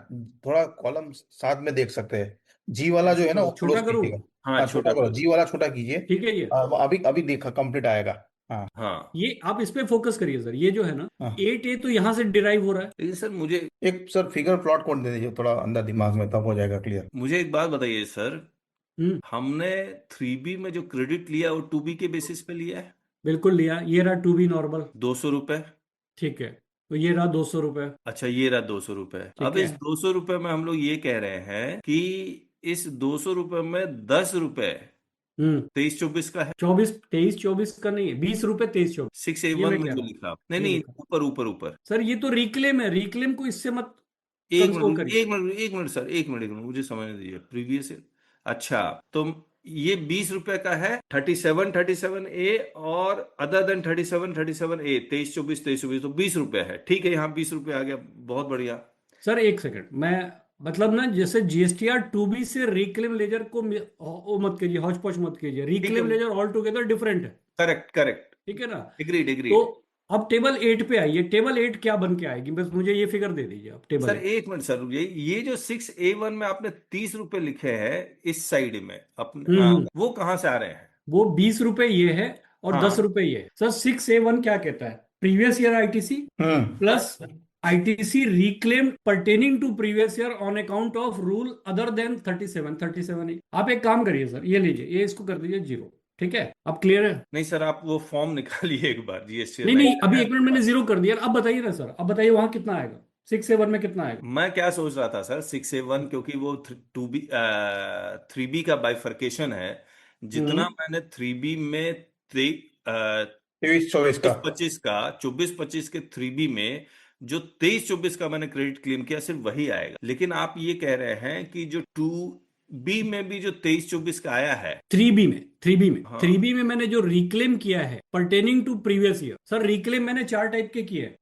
Speaker 4: थोड़ा कॉलम साथ में देख सकते हैं। जी वाला जो
Speaker 2: ऐसे
Speaker 4: है ना
Speaker 2: करो,
Speaker 4: वो
Speaker 2: छोटा
Speaker 4: क्लोज
Speaker 2: करूँ,
Speaker 4: कीजिएगा।
Speaker 1: हाँ,
Speaker 4: हाँ छोटा
Speaker 1: छोटा
Speaker 4: करो,
Speaker 1: करो।
Speaker 4: जी वाला छोटा कीजिए।
Speaker 2: ठीक है ये।
Speaker 4: अभी अभी देखा कंप्लीट आएगा। हाँ
Speaker 1: हाँ,
Speaker 2: ये आप इस पे फोकस करिए सर, ये जो है ना
Speaker 4: हाँ।
Speaker 2: 8A तो यहाँ से डिराइव हो रहा है।
Speaker 1: लेकिन सर मुझे
Speaker 4: एक सर फिगर प्लॉट कोड दे दीजिए थोड़ा अंदर दिमाग में, तब हो जाएगा क्लियर।
Speaker 1: मुझे एक बात बताइए सर,
Speaker 2: हम्म,
Speaker 1: हमने 3B में जो क्रेडिट लिया वो 2B के बेसिस पे लिया है,
Speaker 2: बिल्कुल लिया, ये रहा 2B नॉर्मल,
Speaker 1: 200 रुपए।
Speaker 2: ठीक है, तो ये रहा 200 रुपए,
Speaker 1: अच्छा, ये रहा 200 रुपए।
Speaker 2: ठीक
Speaker 1: अब
Speaker 2: है।
Speaker 1: इस 200 रुपए में हम लोग ये कह रहे हैं कि इस 200 रुपए में 10 रुपए
Speaker 2: हम्म,
Speaker 1: 23-24 का है।
Speaker 2: 23-24 का नहीं है, 20 रुपए 23-24,
Speaker 1: सिक्स ए
Speaker 2: ये
Speaker 1: वन
Speaker 2: मैं
Speaker 1: में
Speaker 2: कह
Speaker 1: जो
Speaker 2: रहा हूँ,
Speaker 1: लिखा आप, नहीं
Speaker 2: ये
Speaker 1: नहीं,
Speaker 2: लिखा
Speaker 1: ऊपर ऊपर ऊपर।
Speaker 2: सर, ये तो रिक्लेम है, रिक्लेम को इससे मत
Speaker 1: एक
Speaker 2: कंसोल
Speaker 1: मिनट
Speaker 2: करिए।
Speaker 1: एक मिनट एक मिनट सर, एक मिनट मुझे समझने दीजिए, प्रीवियस। अच्छा, तो ये 20 रुपए का है, 37 37A, और अदर देन 37 37A 23 24 तो 20 रुपए है, ठीक है, यहाँ 20 रुपए आ गया, बहुत बढ़िया।
Speaker 2: सर एक सेकंड, मैं मतलब ना, जैसे GSTR 2B से रिक्लेम लेजर को वो मत कीजिए, हौच पौच मत कीजिए,
Speaker 1: ठीक है,
Speaker 2: reclaim ledger altogether different है,
Speaker 1: करेक्ट करेक्ट,
Speaker 2: ठीक है ना।
Speaker 1: एग्रीड
Speaker 2: तो
Speaker 1: एग्रीड।
Speaker 2: अब टेबल 8 पे आइए, टेबल 8 क्या बन के आएगी, बस मुझे ये फिगर दे दीजिए आप, टेबल
Speaker 1: सर
Speaker 2: 8।
Speaker 1: एक मिनट सर, ये जो 6A1 में आपने 30 रुपए लिखे हैं इस साइड में अपने,
Speaker 2: हम्म,
Speaker 1: वो कहाँ से आ रहे हैं?
Speaker 2: वो 20 रुपए ये है, और
Speaker 1: हाँ
Speaker 2: 10 रुपए ये है सर। 6A1 क्या कहता है, previous year ITC
Speaker 4: hmm.
Speaker 2: Plus ITC reclaim pertaining to previous year on account of rule other than 37 आप एक काम करिए सर, ये लीजिए, ये इसको कर दीजिए 0, ठीक है, अब क्लियर है।
Speaker 1: नहीं सर, आप वो फॉर्म निकालिए एक बार, जीएसटी
Speaker 2: नहीं नहीं, अभी 1 मिनट मैंने
Speaker 1: नाइन।
Speaker 2: 0 कर दिया, अब बताइए ना सर, अब बताइए वहां कितना आएगा, 6A1 में कितना आएगा।
Speaker 1: मैं क्या सोच रहा था सर, 6A1 क्योंकि वो 3B का बाइफरकेशन है, जितना
Speaker 2: हम्म,
Speaker 1: मैंने 3B में
Speaker 4: 23 24 का।
Speaker 1: 24-25 के 3B में जो 23-24 का मैंने क्रेडिट क्लेम किया, सिर्फ वही आएगा। लेकिन आप ये कह रहे हैं कि जो 2B में भी जो 23-24 का आया है।
Speaker 2: 3B में
Speaker 1: हाँ
Speaker 2: 3B में मैंने जो रिक्लेम किया है pertaining to previous year, sir reclaim मैंने 4 टाइप के किए हैं।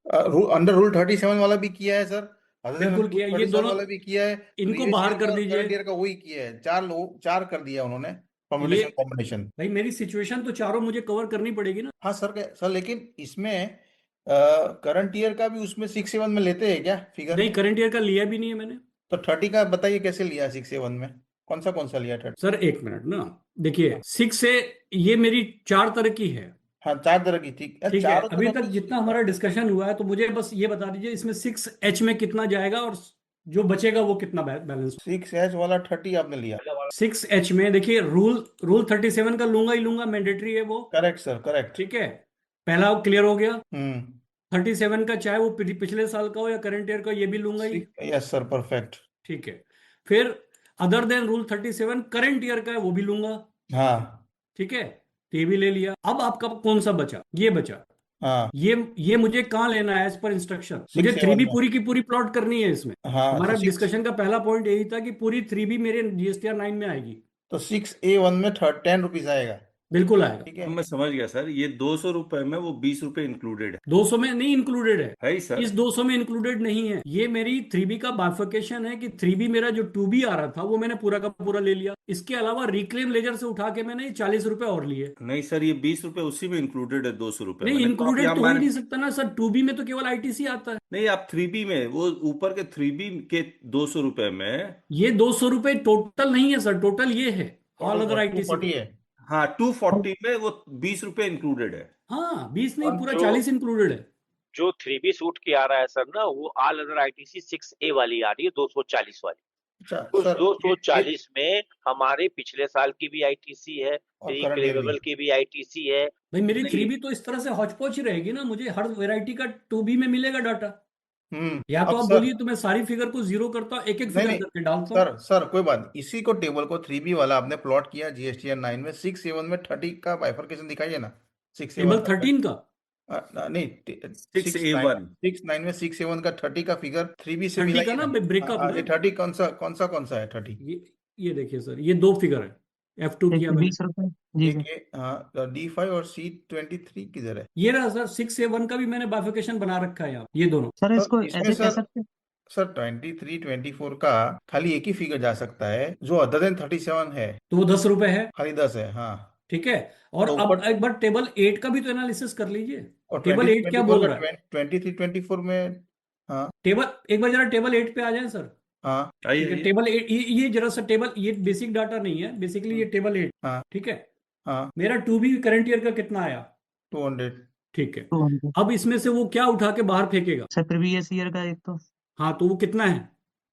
Speaker 4: अंडर रूल 37 वाला भी किया है सर, अदर देन
Speaker 2: बिल्कुल
Speaker 4: रूल
Speaker 2: किया, ये
Speaker 4: 37
Speaker 2: दोनों,
Speaker 4: वाला भी किया है।
Speaker 2: इनको
Speaker 4: प्रीवियस
Speaker 2: बाहर
Speaker 4: ईयर
Speaker 2: कर
Speaker 4: का
Speaker 2: दीजिए।
Speaker 4: करंट ईयर का वही किया है, चार कर दिया उन्होंने,
Speaker 2: ये
Speaker 4: कॉम्बिनेशन कॉम्बिनेशन।
Speaker 2: भाई मेरी सिचुएशन तो चारों मुझे कवर करनी पड़ेगी ना।
Speaker 4: हाँ सर, सर लेकिन इसमें करंट ईयर का भी उसमें 6 7 में लेते हैं क्या फिगर?
Speaker 2: नहीं, करंट ईयर का लिया भी नहीं है मैंने।
Speaker 4: तो 30 का बताइए कैसे लिया 6 7 में, कौन सा लिया 30?
Speaker 2: सर एक मिनट ना, देखिए 6 से, ये मेरी 4 तरह की है,
Speaker 4: हाँ 4 तरह की थी,
Speaker 2: ठीक है।
Speaker 4: चारों
Speaker 2: अभी
Speaker 4: तरह
Speaker 2: तक
Speaker 4: की।
Speaker 2: जितना हमारा डिस्कशन हुआ है, तो मुझे बस ये बता दीजिए इसमें 6H में कितना जाएगा, और जो बचेगा वो कितना बैलेंस।
Speaker 4: 6H वाला 30 आपने लिया।
Speaker 2: 6H में देखिए, रूल 37 का लूंगा ही लूंगा, मैंडेटरी है वो,
Speaker 4: करेक्ट सर, करेक्ट।
Speaker 2: ठीक है, पहला क्लियर हो गया।
Speaker 4: हम्म।
Speaker 2: 37 का चाहे वो पिछले साल का हो या करंट ईयर का, ये भी लूंगा ही,
Speaker 4: यस सर, परफेक्ट।
Speaker 2: ठीक है। फिर other than rule 37 current year का है, वो भी लूंगा,
Speaker 4: हाँ
Speaker 2: ठीक है, तो ये भी ले लिया। अब आपका कौन सा बचा, ये बचा,
Speaker 4: हाँ
Speaker 2: ये मुझे कहाँ लेना है एज पर इंस्ट्रक्शन? मुझे
Speaker 4: 6A1
Speaker 2: 3B
Speaker 4: में।
Speaker 2: पूरी की पूरी प्लॉट करनी है इसमें।
Speaker 4: हाँ
Speaker 2: हमारा
Speaker 4: तो
Speaker 2: डिस्कशन का पहला पॉइंट यही था कि पूरी 3B मेरे GSTR 9 में आएगी।
Speaker 4: 6A1 में 10 रुपीज आएगा।
Speaker 2: बिल्कुल आएगा।
Speaker 4: ठीक
Speaker 1: अब
Speaker 4: है।
Speaker 1: मैं समझ गया सर, ये 200 रुपए में वो 20 रुपए इंक्लूडेड
Speaker 2: 200 में नहीं इंक्लूडेड
Speaker 1: है ही
Speaker 2: है।
Speaker 1: सर।
Speaker 2: इस 200 में इंक्लूडेड नहीं है। ये मेरी 3B का बाइफर्केशन है कि 3B मेरा जो 2B आ रहा था वो मैंने पूरा का पूरा ले लिया। इसके अलावा रिक्लेम लेजर से उठा के मैंने 40 रुपए और लिए।
Speaker 1: नहीं सर, ये 20 रुपए उसी में इंक्लूडेड है, 200 रुपए में।
Speaker 2: नहीं,
Speaker 1: नहीं तो आप यहाँ
Speaker 2: इंक्लूडेड तो हो ही
Speaker 1: मैंने,
Speaker 2: नहीं सकता ना सर। 2B में तो केवल ITC आता है।
Speaker 1: नहीं आप 3B में, वो ऊपर के 3B के 200 रुपए में।
Speaker 2: ये 200 रुपए टोटल नहीं है सर, टोटल ये है ऑल अदर
Speaker 4: टोटल
Speaker 2: ITC
Speaker 4: 240
Speaker 2: पे।
Speaker 4: है।
Speaker 1: हाँ 240 में वो 20 रुपए इंक्लूडेड है।
Speaker 2: हाँ 20 नहीं,
Speaker 4: और
Speaker 2: पूरा
Speaker 3: जो
Speaker 2: 40 इंक्लूडेड है।
Speaker 3: जो 3B सूट की आ रहा है सर ना, वो ऑल अदर ITC 6A वाली आ रही है, 240 वाली।
Speaker 4: अच्छा
Speaker 3: उस
Speaker 4: सर, ये
Speaker 3: 240 में हमारे पिछले साल की भी ITC है,
Speaker 4: और करंट ईयर भी।
Speaker 3: रिक्लेमेबल की भी ITC है।
Speaker 2: भाई मेरी
Speaker 1: नहीं
Speaker 2: 3B तो इस तरह से हौच पौच ही रहेगी ना, मुझे हर वैरायटी का 2B में मिलेगा डाटा। या तो
Speaker 4: अब
Speaker 2: आप
Speaker 4: सर,
Speaker 2: बोलिए तो मैं सारी फिगर को जीरो करता हूँ, एक एक
Speaker 4: नहीं
Speaker 2: फिगर
Speaker 4: नहीं
Speaker 2: करके डालता हूँ।
Speaker 4: सर, सर कोई बात नहीं, इसी को टेबल को 3B वाला आपने प्लॉट किया GSTR 9 में, 6A1 में 30 का बाइफर्केशन दिखाइए ना। 6A1
Speaker 2: टेबल
Speaker 4: का
Speaker 2: 13 का।
Speaker 4: नहीं,
Speaker 1: 6A1।
Speaker 4: 6-9 में 6A1 का 30 का फिगर 3B से
Speaker 2: 30 का
Speaker 4: मिलाइए
Speaker 2: ना
Speaker 4: ना।
Speaker 2: ब्रेकअप ना।
Speaker 4: ये 30 कौन सा है 30?
Speaker 2: ये देखिए सर, ये दो फिगर है। F2
Speaker 5: एक
Speaker 2: किया मैंने।
Speaker 5: 20 रुपए। जी
Speaker 4: एक
Speaker 5: सर।
Speaker 4: ये हाँ, D5 और C23 किधर है?
Speaker 2: ये रहा सर, 6A1 का भी मैंने बाइफिकेशन बना रखा है यहाँ, ये दोनों।
Speaker 5: सर
Speaker 4: तो
Speaker 5: इसको
Speaker 4: इसमें
Speaker 5: ऐसे कह
Speaker 4: सर,
Speaker 5: सकते।
Speaker 4: सर 23-24 का खाली एक ही फिगर जा सकता है, जो अदर देन 37 है।
Speaker 2: तो वो 10 रुपए है।
Speaker 4: खाली 10 है, हाँ।
Speaker 2: ठीक है। और
Speaker 4: तो
Speaker 2: अब
Speaker 4: ऊपर,
Speaker 2: एक बार टेबल 8 का भी तो एनालिसिस कर लीजिए।
Speaker 4: और
Speaker 2: टेबल 8 क्या
Speaker 4: 23-24
Speaker 2: बोल रहा
Speaker 4: का
Speaker 2: है?
Speaker 4: 23-24 में। हाँ
Speaker 2: टेबल एक बार जरा टेबल 8 पे आ जाए सर।
Speaker 4: हाँ
Speaker 1: आइए
Speaker 2: ठीक है,
Speaker 1: आइए।
Speaker 2: टेबल 8, ये जरा सा टेबल, ये बेसिक डाटा नहीं है, बेसिकली ये टेबल 8।
Speaker 4: हाँ
Speaker 2: ठीक है।
Speaker 4: हाँ।
Speaker 2: मेरा 2B करंट ईयर का कितना आया?
Speaker 4: 200।
Speaker 2: ठीक है।
Speaker 5: 200।
Speaker 2: अब इसमें से वो क्या उठा के बाहर फेंकेगा?
Speaker 5: सर प्रीवियस ईयर का एक तो
Speaker 2: हाँ, तो वो कितना है?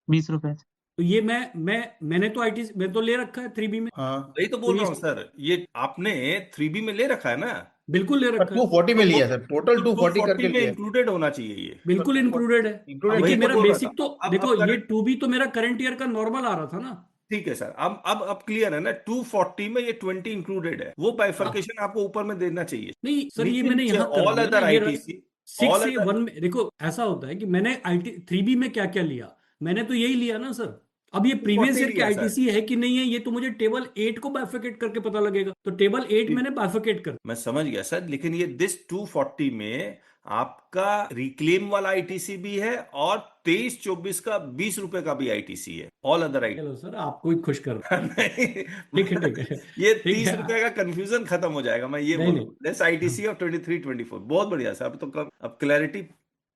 Speaker 5: 20 रुपए।
Speaker 2: तो ये मैंने तो ITC मैं तो ले रखा है 3B में।
Speaker 4: हाँ
Speaker 1: वही तो
Speaker 2: तो
Speaker 1: बोल
Speaker 2: ये
Speaker 1: रहा हूँ सर, ये आपने 3B में ले रखा है ना।
Speaker 2: बिल्कुल ले
Speaker 4: पर
Speaker 2: रखा है।
Speaker 4: 240
Speaker 1: तो
Speaker 4: में
Speaker 1: वो
Speaker 4: लिया सर, टोटल
Speaker 1: तो
Speaker 4: 240 करके
Speaker 1: 240 में
Speaker 4: लिया।
Speaker 1: इंक्लूडेड होना चाहिए ये।
Speaker 4: तो
Speaker 2: बिल्कुल
Speaker 4: 240
Speaker 2: इंक्लूडेड है।
Speaker 4: इंक्लूडेड
Speaker 2: लेकिन
Speaker 1: वही तो
Speaker 2: मेरा
Speaker 1: बोल रहा
Speaker 2: बेसिक
Speaker 1: था।
Speaker 2: तो देखो, ये 2B तो मेरा करंट ईयर का नॉर्मल आ रहा था ना।
Speaker 1: ठीक है सर, अब क्लियर है ना। 240 में ये 20 इंक्लूडेड है, वो
Speaker 2: हाँ।
Speaker 1: बाइफर्केशन आपको ऊपर में देना चाहिए।
Speaker 2: नहीं सर, ये
Speaker 1: नीचे
Speaker 2: मैंने
Speaker 1: नीचे
Speaker 2: यहाँ कर
Speaker 1: ऑल
Speaker 2: दिया ना,
Speaker 1: अदर
Speaker 2: ये
Speaker 1: ITC, ऑल
Speaker 2: 6A1
Speaker 1: अदर।
Speaker 2: में देखो ऐसा होता है कि मैंने IT 3B में क्या क्या लिया, मैंने तो यही लिया ना सर। अब ये प्रीवियस
Speaker 1: 240
Speaker 2: ईयर की
Speaker 1: लिया है सर।
Speaker 2: ITC है कि नहीं है, ये तो मुझे टेबल 8 को बाइफिकेट करके पता लगेगा। तो टेबल 8 मैंने बाइफिकेट कर।
Speaker 1: मैं समझ गया सर, लेकिन ये दिस 240 में आपका रिक्लेम वाला ITC भी है, और 23-24 का 20 रुपए का भी ITC है, ऑल अदर ITC।
Speaker 2: चलो सर, आपको ही खुश कर दो।
Speaker 1: नहीं,
Speaker 2: ठीक है, ठीक है।
Speaker 1: ये
Speaker 2: ठीक
Speaker 1: 30
Speaker 2: है।
Speaker 1: रुपए का कंफ्यूजन खत्म हो जाएगा, मैं ये
Speaker 2: नहीं
Speaker 1: बोल रहा
Speaker 2: नहीं।
Speaker 1: हूँ। लेस ITC और 23-24 बहुत बढ़िया सर। अब क्लैरिटी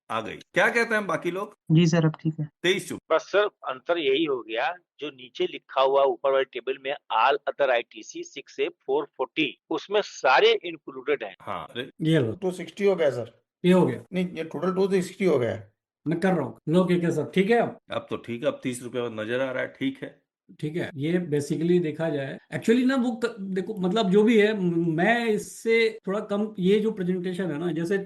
Speaker 1: आ गई। क्या कहते हैं बाकी लोग?
Speaker 5: जी सर अब ठीक है।
Speaker 1: 23
Speaker 3: बस सर अंतर यही हो गया, जो नीचे लिखा हुआ ऊपर वाले टेबल में ऑल अदर ITC 6A 440, उसमें सारे इंक्लूडेड हैं।
Speaker 1: हाँ अरे,
Speaker 2: ये लो,
Speaker 4: 260 हो गया सर।
Speaker 2: ये हो गया।
Speaker 4: नहीं, ये टोटल 260 हो गया है।
Speaker 2: मैं कर रहा हूँ, लो क्या सब ठीक है अब।
Speaker 1: अब तो ठीक है, अब 30 रुपए में नजर आ रहा है, ठीक है।
Speaker 2: ठीक है, ये बेसिकली देखा जाए एक्चुअली ना, वो देखो मतलब जो भी है, मैं इससे थोड़ा कम, ये जो प्रेजेंटेशन है ना, जैसे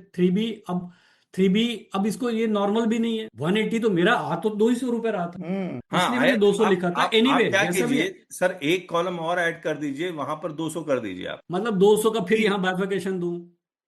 Speaker 2: 3B अब इसको ये नॉर्मल भी नहीं है। 180 तो मेरा आ तो 200 रुपए रहा था,
Speaker 1: हाँ
Speaker 2: इसलिए
Speaker 1: आया
Speaker 2: मैंने
Speaker 1: तो
Speaker 2: 200 लिखा था।
Speaker 1: आप
Speaker 2: एनीवे
Speaker 1: क्या
Speaker 2: जैसा भी है,
Speaker 1: कीजिए सर, एक कॉलम और ऐड कर दीजिए, वहां पर 200 कर दीजिए आप।
Speaker 2: मतलब 200 का फिर
Speaker 1: तीन,
Speaker 2: यहाँ बाइफिकेशन दूं।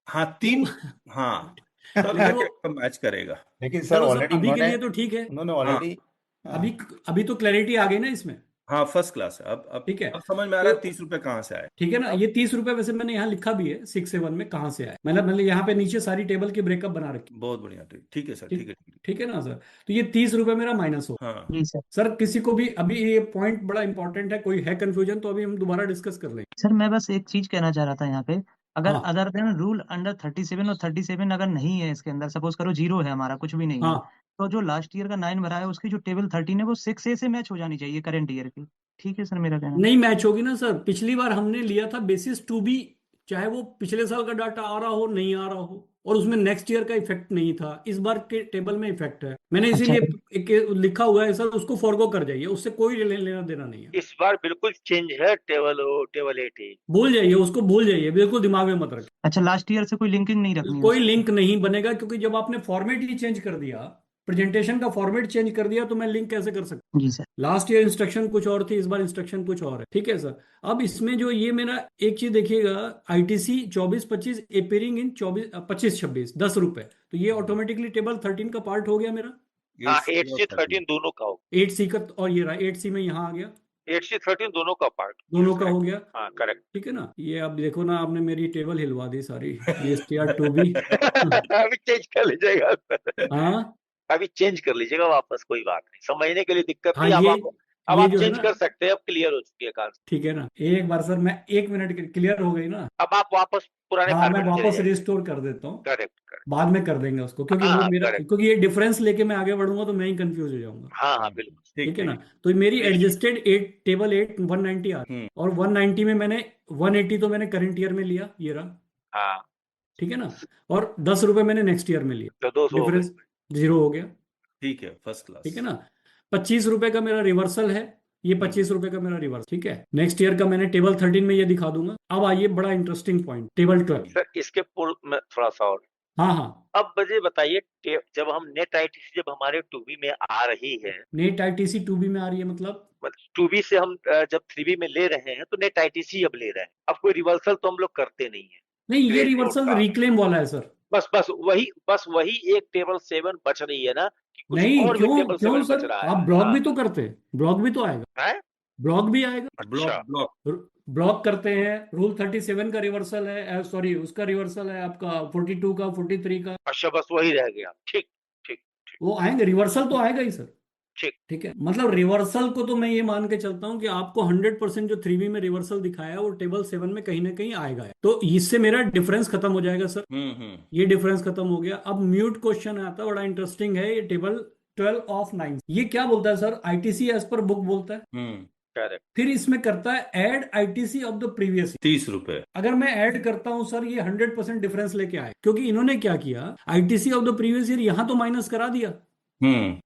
Speaker 1: हाँ
Speaker 2: वो
Speaker 1: 3, हाँ तब
Speaker 2: चलो,
Speaker 1: जाके मैच करेगा।
Speaker 4: लेकिन सर
Speaker 2: चलो सर,
Speaker 4: ऑलरेडी
Speaker 2: अभी के
Speaker 4: उन्होंने
Speaker 2: लिए तो ठीक है।
Speaker 4: उन्होंने
Speaker 1: हाँ
Speaker 4: ऑलरेडी।
Speaker 2: अभी अभी तो क्लैरिटी आ गई ना इसमें।
Speaker 1: हाँ, फर्स्ट क्लास है।
Speaker 2: ठीक है,
Speaker 1: अब समझ में आ रहा
Speaker 2: तो
Speaker 1: है 30 रुपए कहाँ से आए।
Speaker 2: ठीक है ना,
Speaker 1: अब
Speaker 2: ये 30 रुपए वैसे मैंने यहाँ लिखा भी है 6A1 में कहाँ से आया। मतलब यहाँ पे नीचे सारी टेबल की ब्रेकअप बना रखी।
Speaker 1: बहुत बढ़िया, ठीक है सर, ठीक
Speaker 2: ठीक,
Speaker 1: है, ठीक
Speaker 2: ठीक है ना सर। तो ये 30 रुपए मेरा माइनस हो।
Speaker 1: है। हाँ
Speaker 5: जी सर।
Speaker 2: सर किसी को भी अभी ये पॉइंट बड़ा इंपॉर्टेंट है, कोई है कंफ्यूजन तो अभी हम दोबारा डिस्कस कर लेंगे।
Speaker 5: सर मैं बस एक चीज कहना चाह रहा था यहाँ पे, अगर
Speaker 2: हाँ
Speaker 5: अदर देन रूल अंडर 37 और 37 अगर नहीं है इसके अंदर, सपोज करो जीरो है हमारा, कुछ भी नहीं है,
Speaker 2: हाँ।
Speaker 5: तो जो लास्ट ईयर का 9 भरा है उसकी जो टेबल 13 है वो 6A से मैच हो जानी चाहिए करंट ईयर की। ठीक है सर, मेरा कहना है।
Speaker 2: नहीं मैच होगी ना सर, पिछली बार हमने लिया था बेसिस 2B, चाहे वो पिछले साल का डाटा आ रहा हो नहीं आ रहा हो, और उसमें नेक्स्ट ईयर का इफेक्ट नहीं था। इस बार के टेबल में इफेक्ट है, मैंने
Speaker 5: अच्छा
Speaker 2: इसीलिए एक लिखा हुआ है सर, उसको फॉरगो कर जाइए, उससे कोई लेना देना नहीं है।
Speaker 3: इस बार बिल्कुल चेंज है, टेबल 8 ही।
Speaker 2: भूल जाइए उसको, भूल जाइए, बिल्कुल दिमाग में मत रखिए।
Speaker 5: अच्छा, लास्ट ईयर से कोई लिंकिंग नहीं रखनी है
Speaker 2: कोई
Speaker 5: उसको।
Speaker 2: लिंक नहीं बनेगा, क्योंकि जब आपने फॉर्मेट ही चेंज कर दिया प्रेजेंटेशन का फॉर्मेट चेंज कर दिया तो मैं लिंक कैसे कर सकता
Speaker 5: जी सर।
Speaker 2: हूँ? लास्ट ईयर इंस्ट्रक्शन कुछ और थी, इस बार इंस्ट्रक्शन कुछ और है। ठीक है सर। अब इसमें जो ये मेरा एक चीज देखिएगा, आईटीसी 24-25 अपेयरिंग इन 25-26 ₹10, तो ये ऑटोमेटिकली टेबल 13 का पार्ट हो गया मेरा।
Speaker 3: हाँ,
Speaker 6: 8C
Speaker 3: 8C13 दोनों का हो,
Speaker 2: 8C का, और ये रहा 8C में यहाँ आ गया,
Speaker 3: 8C13 दोनों का पार्ट।
Speaker 2: दोनों का हो गया।
Speaker 3: हाँ, करेक्ट।
Speaker 2: ठीक है ना। ये अब देखो ना, आपने मेरी टेबल हिलवा दी सारी, जीएसटीआर 2B।
Speaker 3: अभी चेंज कर लीजिएगा,
Speaker 2: हाँ
Speaker 3: अभी चेंज कर लीजिएगा वापस, कोई बात नहीं, समझने के लिए दिक्कत
Speaker 2: हाँ,
Speaker 3: नहीं। अब
Speaker 2: ये
Speaker 3: अब
Speaker 2: ये
Speaker 3: आप
Speaker 2: जो है
Speaker 3: चेंज
Speaker 2: ना,
Speaker 3: कर सकते हैं, अब क्लियर हो चुकी है कहानी।
Speaker 2: ठीक है ना, एक बार सर मैं 1 मिनट क्लियर हो गई ना।
Speaker 3: अब आप वापस पुराने
Speaker 2: हाँ, मैं
Speaker 3: फॉर्मेट में चले
Speaker 2: वापस
Speaker 3: जाइए।
Speaker 2: रिस्टोर कर देता हूँ,
Speaker 3: करेक्ट करेक्ट।
Speaker 2: बाद में कर देंगे उसको, क्योंकि
Speaker 3: हाँ
Speaker 2: वो
Speaker 3: हाँ,
Speaker 2: मेरा,
Speaker 3: करेक्ट।
Speaker 2: क्योंकि ये डिफरेंस लेके मैं आगे बढ़ूंगा तो मैं ही कंफ्यूज हो जाऊंगा।
Speaker 3: हाँ हाँ, बिल्कुल।
Speaker 6: ठीक
Speaker 2: ठीक है ना।
Speaker 6: ठीक।
Speaker 2: तो मेरी
Speaker 3: ठीक।
Speaker 2: एडजस्टेड 8 टेबल 8 190 आ रही, और 190 में मैंने 180 तो मैंने करंट ईयर में लिया, ये रहा।
Speaker 3: हाँ,
Speaker 2: ठीक है ना। और ₹10 मैंने नेक्स्ट ईयर में लिया,
Speaker 3: तो 200 हो गए।
Speaker 2: डिफरेंस 0 हो गया।
Speaker 1: ठीक है, फर्स्ट क्लास।
Speaker 2: ठीक है ना। ₹25 का मेरा रिवर्सल है, ये ₹25 का मेरा रिवर्स। ठीक है। नेक्स्ट ईयर का मैंने टेबल 13 में ये दिखा दूंगा। अब आइए बड़ा इंटरेस्टिंग पॉइंट, टेबल 12।
Speaker 3: सर इसके पूर्व में थोड़ा सा और,
Speaker 2: हाँ हाँ,
Speaker 3: अब मुझे बताइए, जब हम नेट आईटीसी जब हमारे 2B में आ रही है,
Speaker 2: नेट आईटीसी 2B में आ रही है, मतलब
Speaker 3: 2B से हम जब 3B में ले रहे हैं तो नेट आईटीसी अब ले रहे हैं। अब कोई रिवर्सल तो हम लोग करते नहीं है
Speaker 2: नहीं, ये
Speaker 3: क्रेडिट नोट
Speaker 2: रिवर्सल
Speaker 3: का।
Speaker 2: रिक्लेम वाला है सर।
Speaker 3: बस वही एक टेबल 7 बच रही है ना, कि कुछ
Speaker 2: नहीं,
Speaker 3: और भी
Speaker 2: क्यों
Speaker 3: टेबल
Speaker 2: क्यों
Speaker 3: 7 बच
Speaker 2: सर,
Speaker 3: रहा है?
Speaker 2: आप ब्लॉक
Speaker 3: हाँ,
Speaker 2: भी तो करते हैं, ब्लॉक भी तो आएगा,
Speaker 3: है?
Speaker 2: ब्लॉक भी आएगा।
Speaker 6: ब्लॉक
Speaker 3: अच्छा,
Speaker 6: ब्लॉक।
Speaker 2: ब्लॉक करते हैं, रूल 37 का रिवर्सल है, सॉरी उसका रिवर्सल है आपका 42 का, 43 का,
Speaker 3: अच्छा, बस वही रह गया। ठीक ठीक ठीक
Speaker 2: वो आएंगे, रिवर्सल तो आएगा ही सर।
Speaker 3: ठीक।
Speaker 2: ठीक है, मतलब रिवर्सल को तो मैं ये मान के चलता हूं कि आपको 100% जो 3B में रिवर्सल दिखाया है वो टेबल 7 में कहीं ना कहीं आएगा, तो इससे मेरा डिफरेंस खत्म हो जाएगा सर। ये डिफरेंस खत्म हो गया। अब म्यूट क्वेश्चन आता है, बड़ा इंटरेस्टिंग है ये, टेबल 12 ऑफ 9, ये क्या बोलता है sir? ITC as per book बोलता है,
Speaker 3: करेक्ट।
Speaker 2: फिर इसमें करता है add ITC of the previous.
Speaker 1: ₹30।
Speaker 2: अगर मैं ऐड करता हूं सर, ये 100% डिफरेंस लेके आए, क्योंकि इन्होंने क्या किया, ITC of the previous year यहां तो माइनस करा दिया,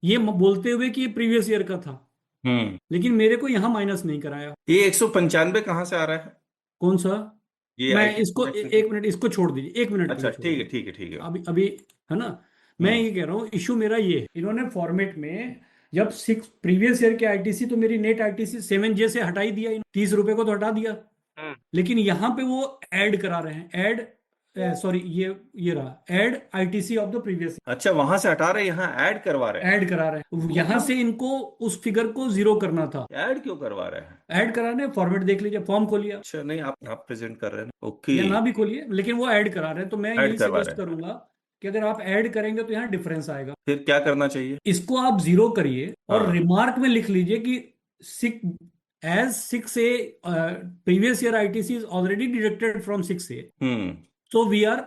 Speaker 2: ये बोलते हुए कि ये प्रीवियस ईयर का था, लेकिन मेरे को यहां माइनस नहीं कराया।
Speaker 1: ये 195 कहाँ से आ रहा है?
Speaker 2: कौन सा?
Speaker 1: ये
Speaker 2: मैं
Speaker 1: आईटी
Speaker 2: इसको
Speaker 1: सेक्शन।
Speaker 2: एक मिनट, इसको छोड़ दीजिए, 1 मिनट के
Speaker 1: अच्छा,
Speaker 2: लिए छोड़
Speaker 1: ठीक है
Speaker 2: दीजिए।
Speaker 1: ठीक है ठीक है।
Speaker 2: अभी अभी है ना, मैं ये कह रहा हूँ, इशू मेरा ये है, इन्होंने फॉर्मेट में जब 6 प्रीवियस ईयर के आईटीसी, तो मेरी नेट आईटीसी 7J से हटा ही दिया, ₹30 को तो हटा दिया, लेकिन यहां पे वो ऐड करा रहे हैं, ऐड, सॉरी ये रहा add ITC of the previous,
Speaker 1: अच्छा, वहां से हटा रहे हैं, यहाँ ऐड करवा रहे हैं।
Speaker 2: ऐड करा रहे हैं, यहां से इनको उस फिगर को 0 करना था,
Speaker 1: ऐड क्यों करवा रहे हैं?
Speaker 2: ऐड कराने। फॉर्मेट देख लीजिए, फॉर्म खोलिए
Speaker 1: अच्छा, नहीं, आप प्रेजेंट कर रहे हैं ना, ओके।
Speaker 2: या ना भी खोलिए, लेकिन वो ऐड करा रहे हैं, तो मैं
Speaker 1: ऐड
Speaker 2: यही
Speaker 1: करवा
Speaker 2: सजेस्ट
Speaker 1: रहे हैं,
Speaker 2: करूंगा कि अगर आप ऐड करेंगे तो यहाँ डिफरेंस आएगा।
Speaker 1: फिर क्या करना चाहिए?
Speaker 2: इसको आप 0 करिए और
Speaker 1: हाँ।
Speaker 2: रिमार्क में लिख लीजिए कि 6A previous year ITC is already deducted from 6A, so we are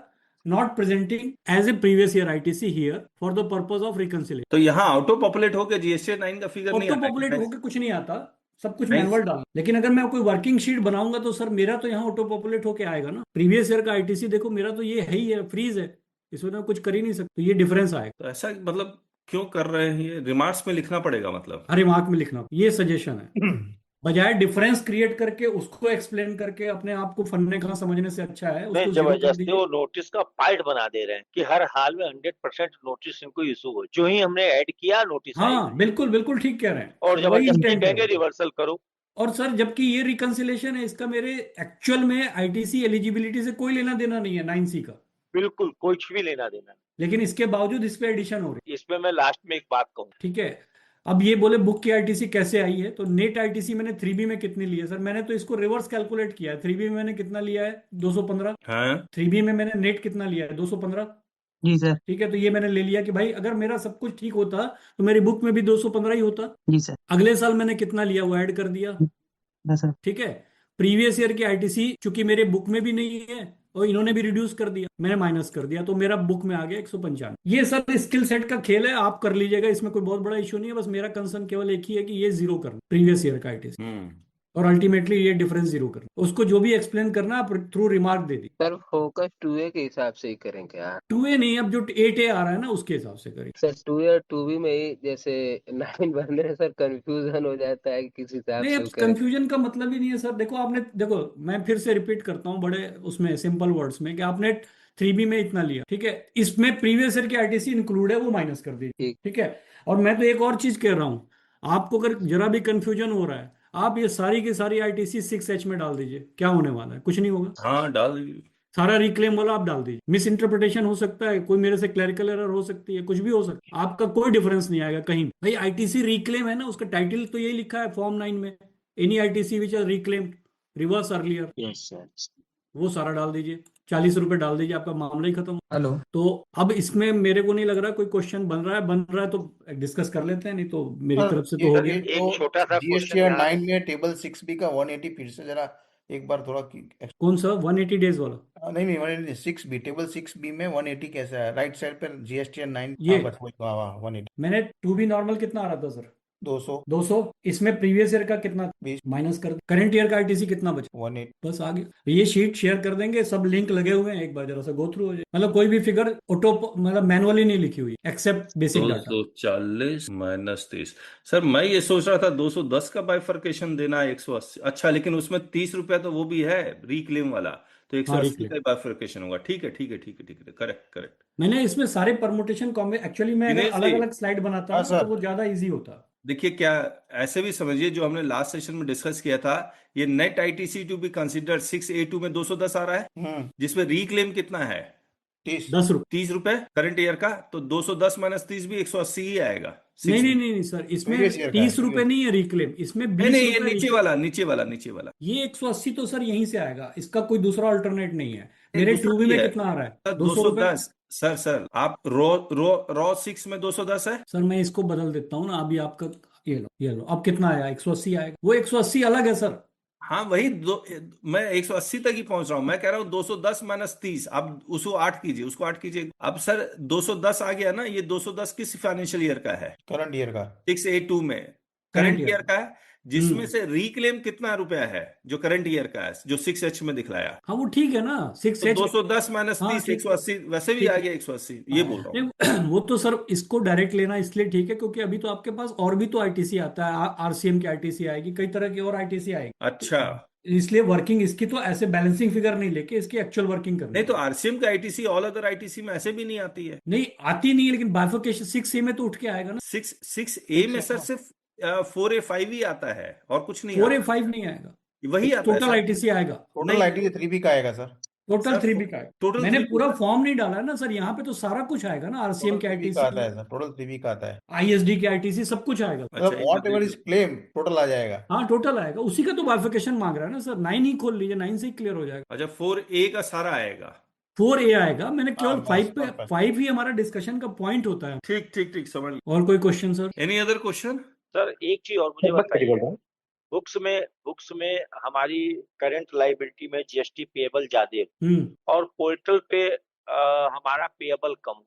Speaker 2: not presenting as a previous year ITC here for the purpose of reconciliation.
Speaker 1: तो यहाँ ऑटो पॉपुलेट होके जीएसटी 9 का फिगर नहीं
Speaker 2: ऑटो
Speaker 1: आता है?
Speaker 2: पॉपुलेट होके कुछ नहीं आता, सब कुछ
Speaker 1: नहीं।
Speaker 2: मैनुअल डाल, लेकिन अगर मैं कोई वर्किंग शीट बनाऊंगा तो सर मेरा तो यहाँ ऑटो पॉपुलेट होके आएगा ना। प्रीवियस ईयर का आईटीसी देखो, मेरा तो ये है ही है, फ्रीज है, इसमें तो कुछ कर ही नहीं सकते, ये डिफरेंस आएगा।
Speaker 1: तो ऐसा मतलब क्यों कर रहे हैं? ये रिमार्क्स में लिखना पड़ेगा मतलब?
Speaker 2: हर रिमार्क में लिखना, ये सजेशन है, बजाय डिफरेंस क्रिएट करके उसको एक्सप्लेन करके अपने आप को फन्ने कहाँ समझने से अच्छा है
Speaker 3: नहीं,
Speaker 2: उसको 0 कर
Speaker 3: जबरदस्ती
Speaker 2: दीजिए।
Speaker 3: वो नोटिस का पार्ट बना दे रहे हैं कि हर हाल में 100% नोटिस इनको इशू हो, जो ही हमने ऐड किया नोटिस
Speaker 2: हाँ,
Speaker 3: आएगा,
Speaker 2: बिल्कुल बिल्कुल ठीक कह रहे हैं,
Speaker 3: और
Speaker 2: वही
Speaker 3: जबरदस्ती
Speaker 2: इंटेंट
Speaker 3: कहेंगे
Speaker 2: है।
Speaker 3: रिवर्सल करो।
Speaker 2: और सर जबकि ये रिकंसिलेशन है, इसका मेरे एक्चुअल में आईटीसी एलिजिबिलिटी से कोई लेना देना नहीं है 9C का,
Speaker 3: बिल्कुल कुछ भी लेना देना नहीं।
Speaker 2: लेकिन इसके बावजूद इस पे एडिशन हो रही
Speaker 3: इसमें मैं लास्ट में एक बात कहूँ,
Speaker 2: है। ठीक है। अब ये बोले बुक की आईटीसी कैसे आई है, तो नेट आईटीसी मैंने 3B में कितनी ली है सर? मैंने तो इसको रिवर्स कैलकुलेट किया है। 3B में मैंने कितना लिया है? 215।
Speaker 1: हाँ।
Speaker 2: 3B में मैंने नेट कितना लिया है? 215।
Speaker 5: जी सर।
Speaker 2: ठीक है, तो ये मैंने ले लिया कि भाई अगर मेरा सब कुछ ठीक होता तो मेरी बुक में भी 215 ही होता।
Speaker 5: जी सर।
Speaker 2: अगले साल मैंने कितना लिया वो ऐड कर दिया।
Speaker 5: बस सर।
Speaker 2: ठीक है। प्रीवियस ईयर की आईटीसी चूंकि मेरे बुक में भी नहीं है और इन्होंने भी रिड्यूस कर दिया, मैंने माइनस कर दिया, तो मेरा बुक में आ गया 195। ये सब स्किल सेट का खेल है, आप कर लीजिएगा, इसमें कोई बहुत बड़ा इशू नहीं है। बस मेरा कंसर्न केवल एक ही है कि ये 0 करना प्रीवियस ईयर का आईटीसी। और अल्टीमेटली ये डिफरेंस जीरो करना, उसको जो भी एक्सप्लेन करना आप थ्रू रिमार्क दे दी।
Speaker 7: सर फोकस 2A के हिसाब से ही करें क्या?
Speaker 2: 2A नहीं, अब जो 8A आ रहा है ना उसके हिसाब से करिए।
Speaker 7: सर 2A और 2B में ही जैसे 9 बनने में सर कंफ्यूजन हो जाता है कि किस हिसाब
Speaker 2: नहीं,
Speaker 7: से
Speaker 2: अब
Speaker 7: वो करें।
Speaker 2: कंफ्यूजन का मतलब ही नहीं है सर। देखो आपने, देखो मैं फिर से रिपीट करता हूँ बड़े उसमें सिंपल वर्ड्स में, कि आपने 3B में इतना लिया, ठीक है, इसमें प्रीवियस ईयर की आईटीसी इंक्लूड है, वो माइनस कर दीजिए,
Speaker 7: ठीक।
Speaker 2: ठीक है। और मैं तो एक और चीज कह रहा हूँ, आपको अगर जरा भी कंफ्यूजन हो रहा है, आप ये सारी की सारी आईटीसी 6H में डाल दीजिए, क्या होने वाला है, कुछ नहीं होगा।
Speaker 1: हाँ, डाल दीजिए।
Speaker 2: सारा रिक्लेम वाला आप डाल दीजिए। मिस इंटरप्रिटेशन हो सकता है, कोई मेरे से क्लरिकल एरर हो सकती है, कुछ भी हो सकता है, आपका कोई डिफरेंस नहीं आएगा कहीं। भाई आईटीसी रिक्लेम है ना, उसका टाइटल तो यही लिखा है फॉर्म 9 में, any ITC which are reclaim reverse earlier,
Speaker 7: yes sir.
Speaker 2: वो सारा डाल दीजिए, 40 रुपए डाल दीजिए, आपका मामला ही खत्म।
Speaker 7: हेलो।
Speaker 2: तो अब इसमें मेरे को नहीं लग रहा कोई क्वेश्चन बन रहा है तो डिस्कस कर लेते हैं, नहीं तो मेरी
Speaker 4: सर
Speaker 2: तरफ से
Speaker 4: ये
Speaker 2: तो हो
Speaker 4: ये
Speaker 2: गया।
Speaker 3: एक
Speaker 4: जो
Speaker 3: छोटा सा क्वेश्चन
Speaker 4: जीएसटीआर
Speaker 3: यहाँ
Speaker 4: 9 में टेबल 6B का 180 फिर से जरा एक बार थोड़ा
Speaker 2: कौन सा 180 डेज वाला?
Speaker 4: नहीं नहीं 180 6B टेबल 6B में 180 कैसा है? राइट साइड पर जीएसटीआर 9।
Speaker 2: ये
Speaker 4: हाँ बस वही, वाह वाह 180
Speaker 2: मैंने 2B नॉर्मल कितना आ रहा था सर?
Speaker 4: 200
Speaker 2: 200। इसमें प्रीवियस ईयर का कितना
Speaker 4: 20
Speaker 2: माइनस कर, करंट ईयर का आईटीसी कितना बचा?
Speaker 4: 180।
Speaker 2: बस आगे ये शीट शेयर कर देंगे, सब लिंक लगे हुए हैं, एक बार जरा सा गो थ्रू हो जाए। मतलब कोई भी फिगर ऑटो, मतलब मैनुअली नहीं लिखी हुई, except basic data.
Speaker 1: 240 minus 30। Sir मैं ये सोच रहा था 210 का बाइफर्केशन देना है 180। अच्छा, लेकिन उसमें 30 रुपया तो वो भी है रिक्लेम वाला, तो
Speaker 2: हाँ
Speaker 1: 180
Speaker 2: रिक्लेम।
Speaker 1: का बाइफर्केशन होगा। ठीक है, ठीक है, ठीक है, ठीक है, करेक्ट करेक्ट।
Speaker 2: मैंने इसमें सारे परमुटेशन कॉम्बे, एक्चुअली मैं अगर
Speaker 1: दिनेश
Speaker 2: अलग
Speaker 1: जी,
Speaker 2: अलग स्लाइड बनाता
Speaker 4: हाँ
Speaker 2: ना तो
Speaker 4: सर।
Speaker 2: वो ज्यादा इजी होता।
Speaker 1: देखिए क्या, ऐसे भी समझिए जो हमने लास्ट सेशन में डिस्कस किया था, ये net ITC to be considered 6A2 में 210 आ रहा है, जिसमें रिक्लेम कितना है
Speaker 4: 30।
Speaker 2: 10 रुपए।
Speaker 1: 30 रुपए करंट ईयर का, तो 210 माइनस 30 भी 180 ही आएगा
Speaker 2: नहीं
Speaker 1: 6
Speaker 2: नहीं
Speaker 1: में।
Speaker 2: नहीं नहीं सर, इसमें
Speaker 4: प्रीवियस ईयर का है
Speaker 2: 30 रुपए नहीं है रिक्लेम, इसमें
Speaker 1: नहीं
Speaker 2: बीस
Speaker 1: नहीं, ये
Speaker 2: रुपए
Speaker 1: नीचे वाला, नीचे वाला, नीचे वाला।
Speaker 2: ये 180 तो सर यहीं से आएगा, इसका कोई दूसरा अल्टरनेट नहीं है।
Speaker 1: नहीं,
Speaker 2: मेरे
Speaker 1: दूसरा
Speaker 2: 2B
Speaker 1: भी
Speaker 2: में
Speaker 1: है
Speaker 2: कितना आ रहा है?
Speaker 1: सर,
Speaker 2: 200 रुपए।
Speaker 1: 210। सर आप रो रो रॉ 6 में 210 है।
Speaker 2: सर मैं इसको बदल देता हूँ ना अभी, आपका ये लो अब कितना आया, 180 आएगा। वो 180 अलग है सर।
Speaker 1: हाँ वही मैं 180 तक ही पहुंच रहा हूँ। मैं कह रहा हूँ 210 माइनस 30, अब उसको 8 कीजिए, उसको 8 कीजिए। अब सर 210 आ गया ना, ये 210 किस फाइनेंशियल ईयर का है?
Speaker 4: करंट ईयर का
Speaker 1: 6A2 में
Speaker 2: करंट
Speaker 1: करंट
Speaker 2: ईयर।
Speaker 1: ईयर का है, जिसमें से रिक्लेम कितना रुपया है जो करंट ईयर का है, जो 6H में दिखलाया।
Speaker 2: हाँ वो ठीक है ना, सिक्स
Speaker 1: तो
Speaker 2: एच
Speaker 1: 210 माइनस
Speaker 2: हाँ
Speaker 1: 30
Speaker 2: ठीक,
Speaker 1: 180, वैसे भी
Speaker 2: ठीक
Speaker 1: आ
Speaker 2: है।
Speaker 1: गया 180, ये
Speaker 2: हाँ
Speaker 1: बोल रहा हूँ।
Speaker 2: नहीं, वो तो सर इसको डायरेक्ट लेना इसलिए ठीक है क्योंकि अभी तो आपके पास और भी तो आईटीसी आता है, आरसीएम की आईटीसी आएगी, कई तरह की और आईटीसी आएगी।
Speaker 1: अच्छा,
Speaker 2: इसलिए वर्किंग इसकी तो ऐसे बैलेंसिंग फिगर नहीं लेके इसकी एक्चुअल वर्किंग करनी
Speaker 1: नहीं तो
Speaker 2: है।
Speaker 1: आरसीएम का आईटीसी ऑल अदर आईटीसी में ऐसे भी नहीं आती है।
Speaker 2: नहीं आती नहीं है, लेकिन बाइफर्केशन 6A में तो उठ के आएगा ना।
Speaker 1: 6A में सर सिर्फ 4A5 ही आता है और कुछ नहीं
Speaker 2: 4A5
Speaker 1: आता।
Speaker 2: नहीं आएगा,
Speaker 1: वही आता है
Speaker 2: टोटल
Speaker 1: सर।
Speaker 2: आईटीसी आएगा।
Speaker 4: टोटल
Speaker 1: नहीं
Speaker 4: आईटी 3B का आएगा सर।
Speaker 2: टोटल
Speaker 1: सर,
Speaker 2: 3B का है।
Speaker 1: टोटल
Speaker 2: मैंने
Speaker 1: 3B
Speaker 2: पूरा
Speaker 1: का।
Speaker 2: फॉर्म नहीं डाला है ना सर, यहाँ पे तो सारा कुछ आएगा ना, आरसीएम
Speaker 4: टोटल
Speaker 2: की
Speaker 4: 3B का आता
Speaker 2: आईटीसी,
Speaker 4: है सर, टोटल 3B का आता है।
Speaker 2: आईएसडी की आईटीसी, सब कुछ आएगा।
Speaker 1: अच्छा,
Speaker 4: मतलब
Speaker 1: एक
Speaker 4: वॉट
Speaker 1: मिनट
Speaker 4: एवर
Speaker 1: एक
Speaker 4: इज
Speaker 1: मिनट।
Speaker 4: क्लेम टोटल आ जाएगा।
Speaker 2: हाँ टोटल आएगा, उसी का तो बाइफिकेशन मांग रहा है ना सर। 9 ही खोल लीजिए, 9 से ही क्लियर हो जाएगा।
Speaker 1: अच्छा, 4A का सारा आएगा।
Speaker 2: 4A आएगा, मैंने
Speaker 4: हाँ
Speaker 2: केवल
Speaker 4: बस
Speaker 2: 5 पे,
Speaker 4: बस
Speaker 2: 5 ही हमारा डिस्कशन का पॉइंट होता है।
Speaker 1: ठीक ठीक ठीक, समझ।
Speaker 2: और कोई question sir?
Speaker 1: Any other question?
Speaker 3: Sir एक चीज और मुझे बताइए, बुक्स में हमारी करंट लाइबिलिटी में जीएसटी पेएबल ज्यादा
Speaker 2: हम्म
Speaker 3: और पोर्टल पे हमारा पेएबल कम,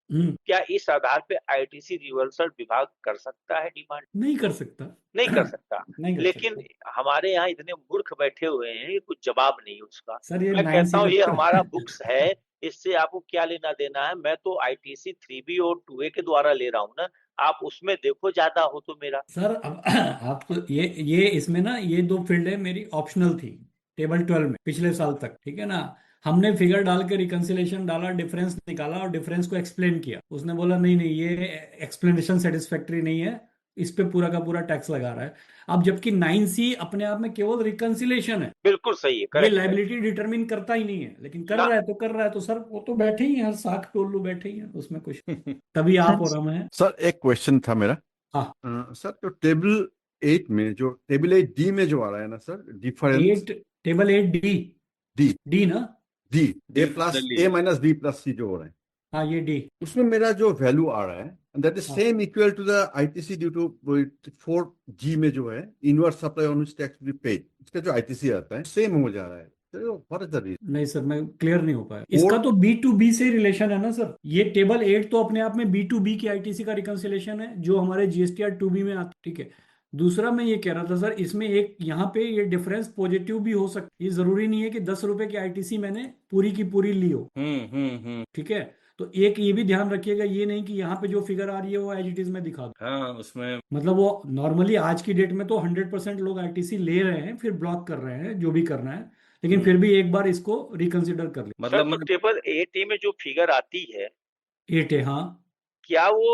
Speaker 2: हम्म
Speaker 3: क्या इस आधार पे आईटीसी रिवर्सल विभाग कर सकता है डिमांड?
Speaker 2: नहीं कर सकता।
Speaker 3: नहीं कर सकता।
Speaker 2: नहीं कर
Speaker 3: लेकिन
Speaker 2: सकता
Speaker 3: हमारे यहाँ इतने मूर्ख बैठे हुए हैं कि कुछ जवाब नहीं उसका।
Speaker 2: सर, ये
Speaker 3: मैं
Speaker 2: 9
Speaker 3: कहता हूँ ये
Speaker 2: सीलेक्ट
Speaker 3: हमारा बुक्स है, इससे आपको क्या लेना देना है? मैं तो आईटीसी 3B और 2A के द्वारा ले रहा हूँ ना, आप उसमें देखो ज्यादा हो तो मेरा।
Speaker 2: सर अब आप तो ये इसमें ना ये दो फील्ड है मेरी ऑप्शनल थी टेबल 12 में पिछले साल तक, ठीक है ना। हमने फिगर डाल के रिकंसिलेशन डाला, डिफरेंस निकाला और डिफरेंस को एक्सप्लेन किया। उसने बोला नहीं नहीं ये एक्सप्लेनेशन सेटिस्फैक्टरी नहीं है, इस पे पूरा का पूरा टैक्स लगा रहा है। अब जबकि 9C अपने आप में केवल रिकंसिलेशन है,
Speaker 3: बिल्कुल सही है,
Speaker 2: ये
Speaker 3: करेक्ट।
Speaker 2: लाइबिलिटी डिटरमिन करता ही नहीं है, लेकिन कर
Speaker 3: ना,
Speaker 2: रहा है तो कर रहा है। तो सर वो तो बैठे ही हैं, साख टोल्लू बैठे ही हैं उसमें कुछ। तभी आप और हम हैं।
Speaker 6: सर एक क्वेश्चन था मेरा।
Speaker 2: हाँ
Speaker 6: सर जो टेबल 8 में, जो टेबल 8D में जो आ रहा है ना sir, difference
Speaker 2: table 8D,
Speaker 6: D
Speaker 2: D ना,
Speaker 6: डी ए
Speaker 1: D
Speaker 6: प्लस
Speaker 1: बदलिए।
Speaker 6: ए माइनस बी प्लस सी जो हो रहा है,
Speaker 2: हाँ ये डी।
Speaker 6: उसमें मेरा जो वैल्यू आ रहा है दैट इज
Speaker 2: हाँ।
Speaker 6: Same equal to the ITC due to 4G में जो है inverse supply on which tax be paid, इसका जो आईटीसी आता है सेम हो जा रहा है। What is the reason?
Speaker 2: नहीं सर, मैं क्लियर नहीं हो पाया। इसका तो B2B से रिलेशन है ना सर। ये टेबल 8 तो अपने आप में B2B की आईटीसी का रिकंसिलेशन है जो हमारे GSTR 2B में आता, ठीक है। दूसरा मैं ये कह रहा था सर, इसमें एक यहाँ पे ये डिफरेंस पॉजिटिव भी हो सकता है। ये जरूरी नहीं है कि 10 रुपए की आईटीसी मैंने पूरी की पूरी ली हो। ठीक है, तो एक ये भी ध्यान रखिएगा, ये नहीं कि यहाँ पे जो फिगर आ रही है वो एज इट इज मैं दिखा दूं।
Speaker 1: हाँ, उसमें
Speaker 2: मतलब वो नॉर्मली आज की डेट में तो 100% लोग आईटीसी ले रहे हैं, फिर ब्लॉक कर रहे हैं, जो भी करना है, लेकिन फिर भी एक बार इसको रिकंसिडर कर ले।
Speaker 3: सर
Speaker 1: मतलब
Speaker 3: तो
Speaker 1: मैं
Speaker 3: टेबल 8A में जो फिगर आती है,
Speaker 2: 8A, हाँ।
Speaker 3: क्या वो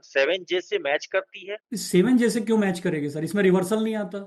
Speaker 3: 7J से मैच करती है?
Speaker 2: 7 जैसे क्यों मैच करेगी सर, इसमें रिवर्सल नहीं आता।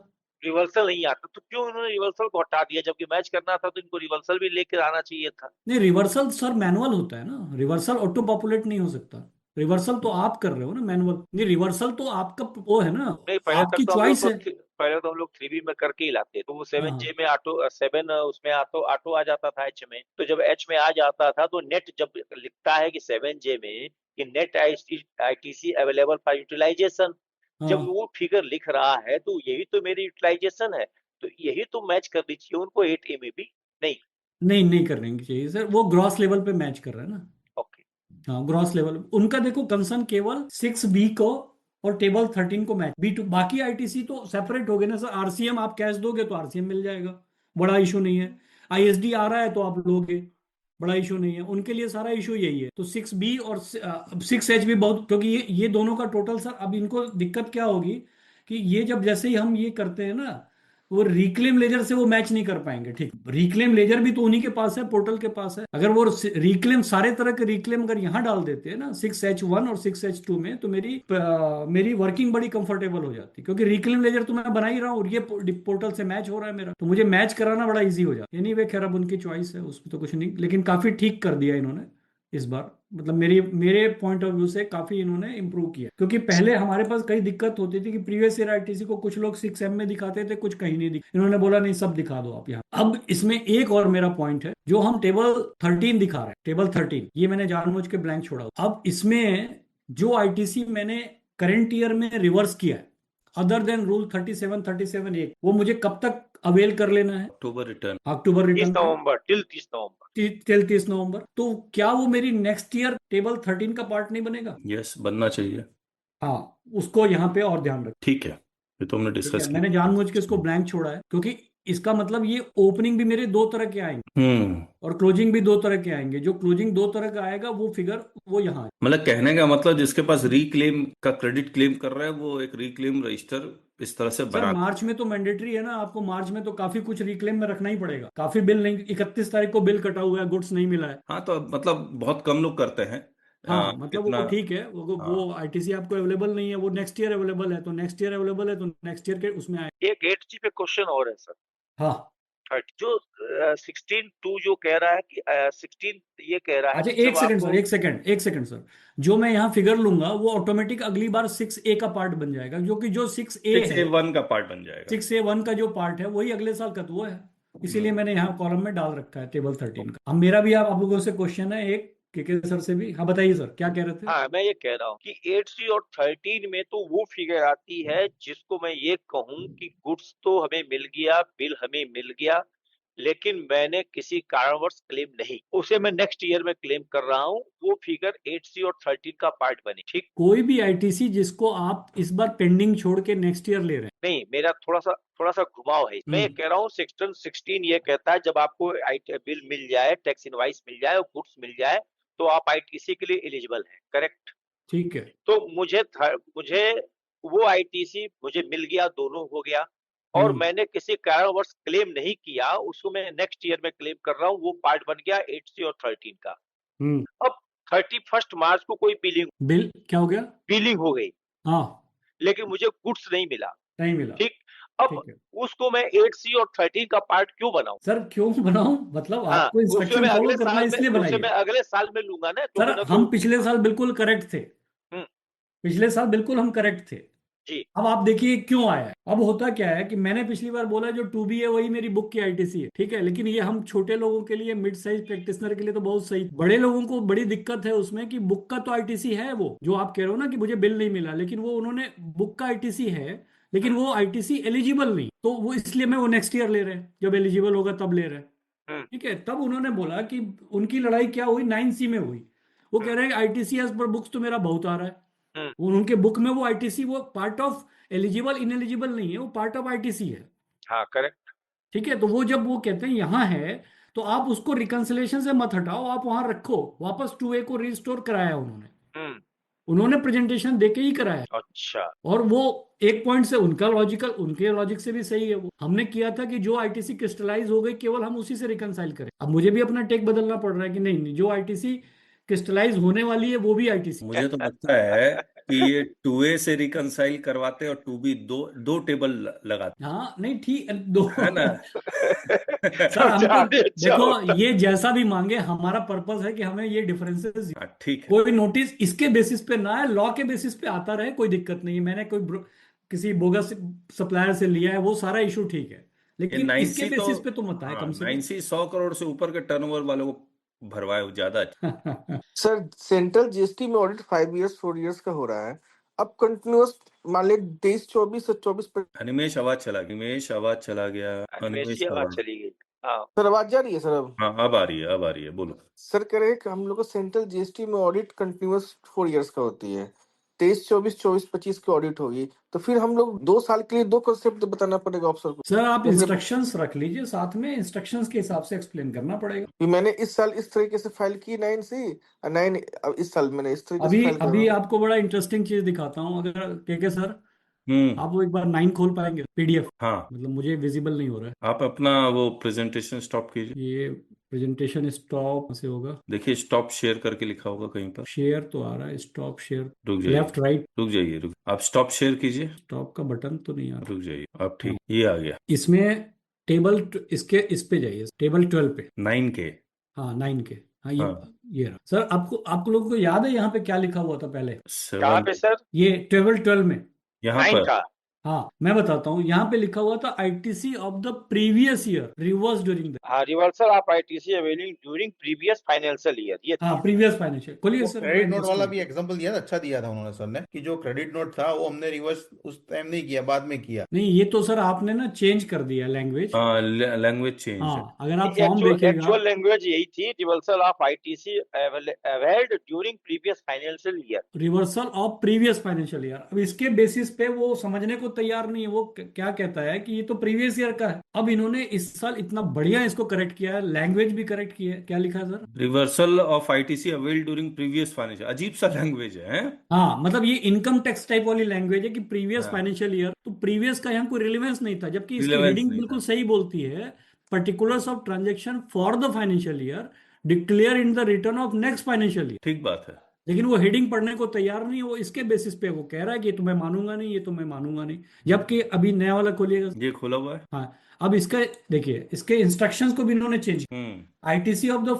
Speaker 3: रिवर्सल नहीं आता तो क्यों उन्होंने रिवर्सल को हटा दिया? जबकि मैच करना था तो इनको रिवर्सल भी लेकर आना चाहिए था।
Speaker 2: नहीं, रिवर्सल सर मैनुअल होता है ना, रिवर्सल ऑटो पॉपुलेट नहीं हो सकता। रिवर्सल तो आप कर रहे हो ना मैनुअल, नहीं रिवर्सल तो आपका वो है ना,
Speaker 3: नहीं, पहले तक
Speaker 2: आपकी
Speaker 3: तो हम लोग
Speaker 2: चॉइस है।
Speaker 3: पहले तो हम लोग 3B में करके ही लाते, तो वो 7J
Speaker 2: हाँ
Speaker 3: में ऑटो 7 उसमें ऑटो ऑटो आ जाता था H में। तो जब H में आ जाता था तो नेट जब लिखता है कि 7J में कि net ITC available for utilisation, जब
Speaker 2: हाँ।
Speaker 3: वो फिगर लिख रहा है तो यही तो मेरी यूटिलाइजेशन है, तो यही तो मैच कर दीजिए उनको 8A में भी। नहीं।
Speaker 2: नहीं नहीं करने की चाहिए सर, वो ग्रॉस लेवल पे मैच कर रहा है ना।
Speaker 3: ओके।
Speaker 2: हाँ, ग्रॉस लेवल उनका देखो कंसर्न केवल 6B को और टेबल 13 को मैच, B2 बाकी आईटीसी तो सेपरेट हो गए ना सर। आरसीएम आप कैश दोगे तो आरसीएम मिल जाएगा, बड़ा इशू नहीं है। आईएसडी आ रहा है तो आप लोगे, बड़ा इशू नहीं है। उनके लिए सारा इशू यही है। तो 6B और 6H भी बहुत, क्योंकि ये दोनों का टोटल सर, अब इनको दिक्कत क्या होगी कि ये जब जैसे ही हम ये करते हैं ना, वो रिक्लेम लेजर से वो मैच नहीं कर पाएंगे। ठीक, रिक्लेम लेजर भी तो उन्हीं के पास है, पोर्टल के पास है। अगर वो रिक्लेम सारे तरह के रिक्लेम अगर यहाँ डाल देते हैं ना 6H1 और 6H2 में, तो मेरी वर्किंग बड़ी कंफर्टेबल हो जाती, क्योंकि रिक्लेम लेजर तो मैं बना ही रहा हूँ और ये पोर्टल से मैच हो रहा है मेरा, तो मुझे मैच कराना बड़ा इजी हो जाता है। एनीवे खैर, अब उनकी चॉइस है, उसमें तो कुछ नहीं, लेकिन काफी ठीक कर दिया इन्होंने इस बार। मतलब मेरे पॉइंट ऑफ व्यू से काफी इन्होंने इंप्रूव किया, क्योंकि पहले हमारे पास कई दिक्कत होती थी कि प्रीवियस ईयर आईटीसी को कुछ लोग 6M में दिखाते थे, कुछ कहीं नहीं इन्होंने बोला नहीं सब दिखा दो आप यहाँ। अब इसमें एक और मेरा पॉइंट है, जो हम टेबल 13 दिखा रहे हैं, टेबल 13 ये मैंने जानबूझ के ब्लैंक छोड़ा। अब इसमें जो आईटीसी मैंने करंट ईयर में रिवर्स किया है, अदर देन रूल 37 वो मुझे कब तक अवेल कर लेना है?
Speaker 1: अक्टूबर रिटर्न।
Speaker 2: अक्टूबर
Speaker 3: 30
Speaker 2: रिटर्न का,
Speaker 3: नवंबर टिल 30 नवंबर।
Speaker 2: 30 नवंबर। तो क्या वो मेरी नेक्स्ट ईयर टेबल 13 का पार्ट नहीं बनेगा?
Speaker 1: यस, बनना चाहिए।
Speaker 2: हाँ, उसको यहाँ पे और ध्यान रख।
Speaker 1: ठीक है, ये तो हमने
Speaker 2: ठीक है,
Speaker 1: डिस्कस
Speaker 2: मैंने
Speaker 1: किया।
Speaker 2: जानबूझ के इसको ब्लैंक छोड़ा है, क्योंकि इसका मतलब ये ओपनिंग भी मेरे दो तरह के आएंगे और क्लोजिंग भी दो तरह के आएंगे। जो क्लोजिंग दो तरह का आएगा वो फिगर वो यहाँ है।
Speaker 1: मतलब कहने का मतलब जिसके पास रिक्लेम का क्रेडिट क्लेम कर रहा है वो एक रिक्लेम रजिस्टर इस तरह से
Speaker 2: सर
Speaker 1: बना।
Speaker 2: मार्च में तो मैंडेटरी है ना, आपको मार्च में तो काफी कुछ रिक्लेम में रखना ही पड़ेगा। काफी बिल नहीं, 31 तारीख को बिल कटा हुआ है, गुड्स नहीं मिला है।
Speaker 1: हाँ, तो मतलब बहुत कम लोग करते हैं
Speaker 2: हाँ मतलब
Speaker 1: इतना।
Speaker 2: वो ठीक है, वो
Speaker 1: हाँ,
Speaker 2: आईटीसी आपको अवेलेबल नहीं है, वो नेक्स्ट ईयर अवेलेबल है, तो नेक्स्ट ईयर अवेलेबल है तो नेक्स्ट ईयर के उसमें आए।
Speaker 3: एक 8G पे क्वेश्चन और है सर।
Speaker 2: हाँ,
Speaker 3: जो 16(2) जो कह रहा है कि 16 ये कह रहा है
Speaker 2: अच्छा
Speaker 3: कि
Speaker 2: एक
Speaker 3: जब
Speaker 2: सेकंड सर,
Speaker 3: आपको
Speaker 2: एक सेकंड सर, जो मैं यहाँ फिगर लूंगा वो ऑटोमेटिक अगली बार 6A का पार्ट बन जाएगा, जो कि जो 6A है,
Speaker 1: 6A1 का पार्ट बन जाएगा।
Speaker 2: 6A1 का जो पार्ट है वही अगले साल का तो वो है। इसीलिए
Speaker 1: हम्म,
Speaker 2: मैंने यहाँ कॉलम में डाल रखा है टेबल 13 का। अब मेरा भी आप लोगों से क्वेश्चन है एक, के सर से भी। हाँ बताइए सर, क्या कह रहे थे?
Speaker 3: हाँ, मैं ये कह रहा हूँ कि 8C और 13 में तो वो फिगर आती है जिसको मैं ये कहूँ कि गुड्स तो हमें मिल गया, बिल हमें मिल गया, लेकिन मैंने किसी कारणवश क्लेम नहीं, उसे मैं नेक्स्ट ईयर में क्लेम कर रहा हूँ, वो फिगर 8C और 13 का पार्ट बने। ठीक।
Speaker 2: कोई भी आईटीसी जिसको आप इस बार पेंडिंग छोड़ के नेक्स्ट ईयर ले रहे
Speaker 3: नहीं, मेरा थोड़ा सा घुमाव है। मैं ये
Speaker 2: हैं।
Speaker 3: कह रहा हूँ सेक्शन 16 ये कहता है जब आपको बिल मिल जाए, टैक्स इनवाइस मिल जाए और गुड्स मिल जाए तो आप आईटीसी के लिए एलिजिबल हैं। करेक्ट।
Speaker 2: ठीक है।
Speaker 3: तो मुझे वो आईटीसी मुझे मिल गया, दोनों हो गया, और मैंने किसी कारणवश क्लेम नहीं किया, उसको मैं नेक्स्ट ईयर में क्लेम कर रहा हूँ, वो पार्ट बन गया 8C और 13 का।
Speaker 2: हम्म।
Speaker 3: अब 31 मार्च को कोई
Speaker 2: बिल क्या हो गया?
Speaker 3: बिलिंग हो गई,
Speaker 2: हाँ,
Speaker 3: लेकिन मुझे गुड्स नहीं मिला।
Speaker 2: नहीं मिला।
Speaker 3: ठीक। अब
Speaker 2: ठीक है
Speaker 3: उसको मैं 8C और 13 का पार्ट क्यों बनाऊं?
Speaker 2: सर, क्यों बनाऊं? मतलब
Speaker 3: हाँ,
Speaker 2: आपको इंस्ट्रक्शन फॉलो करना है इसलिए
Speaker 3: उसे
Speaker 2: बनाइए।
Speaker 3: मैं अगले साल में लूंगा ना, तो
Speaker 2: सर
Speaker 3: मैंने तो
Speaker 2: हम पिछले साल बिल्कुल करेक्ट थे,
Speaker 3: हम्म,
Speaker 2: पिछले साल बिल्कुल हम करेक्ट थे।
Speaker 3: जी।
Speaker 2: अब आप देखिए क्यों आया है। अब होता क्या है कि मैंने पिछली बार बोला जो 2B है वही मेरी बुक की आईटीसी है, ठीक है, लेकिन ये हम छोटे लोगों के लिए, मिड साइज प्रैक्टिशनर के लिए तो बहुत सही। बड़े लोगों को बड़ी दिक्कत है उसमें कि बुक का तो आईटीसी है, वो जो आप कह रहे हो ना कि मुझे बिल नहीं मिला, लेकिन वो उन्होंने बुक का आईटीसी है, लेकिन वो आईटीसी एलिजिबल नहीं, तो वो इसलिए मैं वो नेक्स्ट ईयर ले रहे हैं, जब एलिजिबल होगा तब ले रहे हैं।
Speaker 3: हम्म,
Speaker 2: ठीक है, तब उन्होंने बोला कि उनकी लड़ाई क्या हुई, 9C में हुई। वो कह रहे हैं आईटीसी एज पर बुक्स तो मेरा बहुत आ रहा है, उनके बुक में वो आईटीसी वो पार्ट ऑफ एलिजिबल इनएलिजिबल नहीं है, वो पार्ट ऑफ आईटीसी है।
Speaker 3: हाँ करेक्ट।
Speaker 2: ठीक है, तो वो जब वो कहते हैं यहाँ है तो आप उसको रिकंसिलेशन से मत हटाओ, आप वहां रखो। वापस 2A को रिस्टोर कराया उन्होंने,
Speaker 3: हम्म।
Speaker 2: उन्होंने प्रेजेंटेशन देके ही कराया।
Speaker 3: अच्छा।
Speaker 2: और वो एक पॉइंट से उनका लॉजिकल, उनके लॉजिक से भी सही है। वो हमने किया था कि जो आईटीसी क्रिस्टलाइज हो गई केवल हम उसी से रिकंसाइल करें। अब मुझे भी अपना टेक बदलना पड़ रहा है कि नहीं नहीं, जो आईटीसी क्रिस्टलाइज होने वाली है वो भी आईटीसी।
Speaker 1: मुझे तो लगता है कि ये 2A से रिकंसाइल करवाते और 2B दो दो टेबल लगाते,
Speaker 2: हाँ नहीं ठीक दो
Speaker 1: है ना?
Speaker 2: सर हमको
Speaker 3: ज्यादा अच्छा
Speaker 2: देखो,
Speaker 3: होता।
Speaker 2: ये जैसा भी मांगे, हमारा पर्पस है कि हमें ये डिफरेंसेस,
Speaker 1: हाँ, ठीक है।
Speaker 2: कोई नोटिस इसके बेसिस पे ना है, लॉ के बेसिस पे आता रहे, कोई दिक्कत नहीं है। मैंने किसी बोगस सप्लायर से लिया है, वो सारा इशू ठीक है,
Speaker 1: ये
Speaker 2: लेकिन इसके
Speaker 1: 9C तो,
Speaker 2: बेसिस पे तो मत आए
Speaker 1: हाँ,
Speaker 2: कम से
Speaker 1: 9C 100 करोड़ से ऊपर के टर्नओवर वालों को भरवाए ज्यादा अच्छा।
Speaker 2: कम।
Speaker 8: सर सेंट्रल जीएसटी में ऑडिट 5 इयर्स 4 इयर्स का हो रहा है। अब कंटिन्यूअस मान ले 23-24 से 24।
Speaker 1: अनिमेश आवाज चला गया, अनिमेश आवाज चला गया,
Speaker 3: अनिमेश की
Speaker 1: अनिमेश
Speaker 3: आवाज
Speaker 1: आवाज।
Speaker 3: चली गई। हाँ
Speaker 8: सर आवाज जा रही है सर अब?
Speaker 1: हाँ, अब आ रही है, अब आ रही है, बोलो।
Speaker 8: सर कह रहे हैं कि हम लोग को सेंट्रल जीएसटी में ऑडिट कंटिन्यूअस 4 इयर्स का होती है। 23-24 24-25 की ऑडिट होगी, तो फिर हम लोग 2 साल के लिए 2 कंसेप्ट बताना पड़ेगा ऑफिसर को।
Speaker 2: सर आप
Speaker 8: जैसे
Speaker 2: इंस्ट्रक्शंस रख लीजिए साथ में, इंस्ट्रक्शंस के हिसाब से एक्सप्लेन करना पड़ेगा।
Speaker 8: कि मैंने इस साल इस तरीके से फाइल की 9C और 9 इस साल मैंने इस तरीके से
Speaker 2: अभी
Speaker 8: फाइल कर रहा
Speaker 2: अभी
Speaker 8: हूँ।
Speaker 2: आपको बड़ा इंटरेस्टिंग चीज दिखाता हूँ। अगर के सर
Speaker 1: हम्म।
Speaker 2: आप वो एक बार 9 खोल पाएंगे पीडीएफ,
Speaker 1: हाँ,
Speaker 2: मतलब मुझे विजिबल नहीं हो रहा है।
Speaker 1: आप अपना वो प्रेजेंटेशन स्टॉप कीजिए।
Speaker 2: ये प्रेजेंटेशन स्टॉप से होगा,
Speaker 1: देखिए, स्टॉप शेयर करके लिखा होगा कहीं पर।
Speaker 2: शेयर तो आ रहा है, स्टॉप शेयर,
Speaker 1: रुक जाइए,
Speaker 2: लेफ्ट राइट,
Speaker 1: रुक जाइए, रुक, आप स्टॉप शेयर कीजिए।
Speaker 2: स्टॉप का बटन तो नहीं आ रहा।
Speaker 1: रुक जाइए, अब
Speaker 2: हाँ,
Speaker 1: ठीक, ये आ गया।
Speaker 2: इसमें इसके इस पे जाइए, टेबल 12 पे।
Speaker 1: 9 के।
Speaker 2: हाँ 9 के, हाँ
Speaker 1: हाँ,
Speaker 2: ये रहा सर। आपको लोगों को याद है यहाँ पे क्या लिखा हुआ था पहले?
Speaker 3: कहाँ
Speaker 1: 7
Speaker 3: पे सर?
Speaker 2: ये टेबल 12 में।
Speaker 1: यहाँ
Speaker 3: 9
Speaker 1: पर।
Speaker 3: का?
Speaker 2: हाँ मैं बताता हूँ, यहाँ पे लिखा हुआ था ITC of the previous year reverse during the,
Speaker 3: हाँ, reversal of ITC availing during previous financial year, ये
Speaker 2: हाँ
Speaker 3: था।
Speaker 2: Previous financial. खोलिए
Speaker 4: वो
Speaker 2: सर,
Speaker 4: क्रेडिट नोट वाला भी एग्जांपल दिया था, अच्छा दिया था उन्होंने सर ने, कि जो क्रेडिट नोट था वो हमने रिवर्स उस टाइम नहीं किया, बाद में किया।
Speaker 2: नहीं ये तो सर आपने ना चेंज कर दिया लैंग्वेज।
Speaker 1: हाँ, लैंग्वेज चेंज है।
Speaker 2: हाँ अगर आप फॉर्म देखिएगा,
Speaker 3: एक्चुअल लैंग्वेज यही थी, reversal of ITC availed during previous financial year.
Speaker 2: Reversal of previous financial year. अब इसके बेसिस पे वो समझने को तैयार नहीं है। वो क्या कहता है कि ये तो प्रीवियस ईयर का है। अब इन्होंने इस साल इतना बढ़िया इसको करेक्ट किया है, लैंग्वेज भी करेक्ट की है। क्या लिखा है sir?
Speaker 1: Reversal of ITC avail during previous financial, अजीब सा लैंग्वेज है, हैं?
Speaker 2: हाँ मतलब ये इनकम टैक्स टाइप वाली लैंग्वेज है कि प्रीवियस
Speaker 1: हाँ,
Speaker 2: फाइनेंशियल ईयर, तो प्रीवियस का यहाँ कोई रिलेवेंस नहीं था, जबकि इसकी
Speaker 1: रिलेवेंस
Speaker 2: हेडिंग
Speaker 1: नहीं
Speaker 2: बिल्कुल
Speaker 1: था।
Speaker 2: सही बोलती है, particulars of transaction for the financial year declare in the return of next financial year.
Speaker 1: ठीक बात है।
Speaker 2: लेकिन वो हेडिंग पढ़ने को तैयार नहीं है। वो इसके बेसिस पे वो कह रहा है कि ये तो मैं मानूंगा नहीं, ये तो मैं मानूंगा नहीं, जबकि अभी नया वाला खोलिएगा।
Speaker 1: ये खोला हुआ है।
Speaker 2: हाँ अब इसका देखिए, इसके इंस्ट्रक्शंस को भी इन्होंने चेंज किया। ITC of the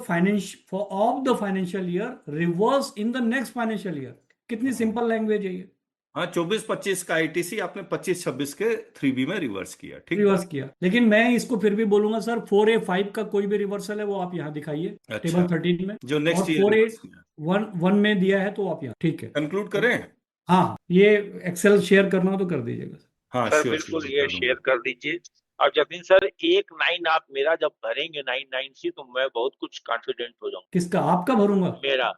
Speaker 2: financial year reverse in the next financial year. कितनी सिंपल लैंग्वेज है ये।
Speaker 1: हाँ, 24-25 का आईटीसी आपने 25-26 के 3B में रिवर्स किया, ठीक
Speaker 2: रिवर्स
Speaker 1: बात।
Speaker 2: किया, लेकिन मैं इसको फिर भी बोलूंगा सर 4A5 का कोई भी रिवर्सल है वो आप यहाँ दिखाइए
Speaker 1: अच्छा,
Speaker 2: टेबल 13 में,
Speaker 1: जो नेक्स्ट
Speaker 2: और
Speaker 1: ईयर रिवर्स किया।
Speaker 2: 4A1 में दिया है तो आप यहाँ, ठीक है।
Speaker 1: कंक्लूड करें?
Speaker 2: हाँ ये एक्सेल शेयर करना हो तो कर दीजिएगा।
Speaker 1: हाँ,
Speaker 3: सर
Speaker 1: श्योर
Speaker 3: बिल्कुल,
Speaker 1: श्योर,
Speaker 3: ये
Speaker 1: कर दूंगा।
Speaker 3: शेयर कर दीजिए। और जतिन सर, एक 9 आप मेरा जब भरेंगे 9 तो मैं बहुत कुछ कॉन्फिडेंट हो जाऊंगा।
Speaker 2: किसका? आपका भरूंगा?
Speaker 3: मेरा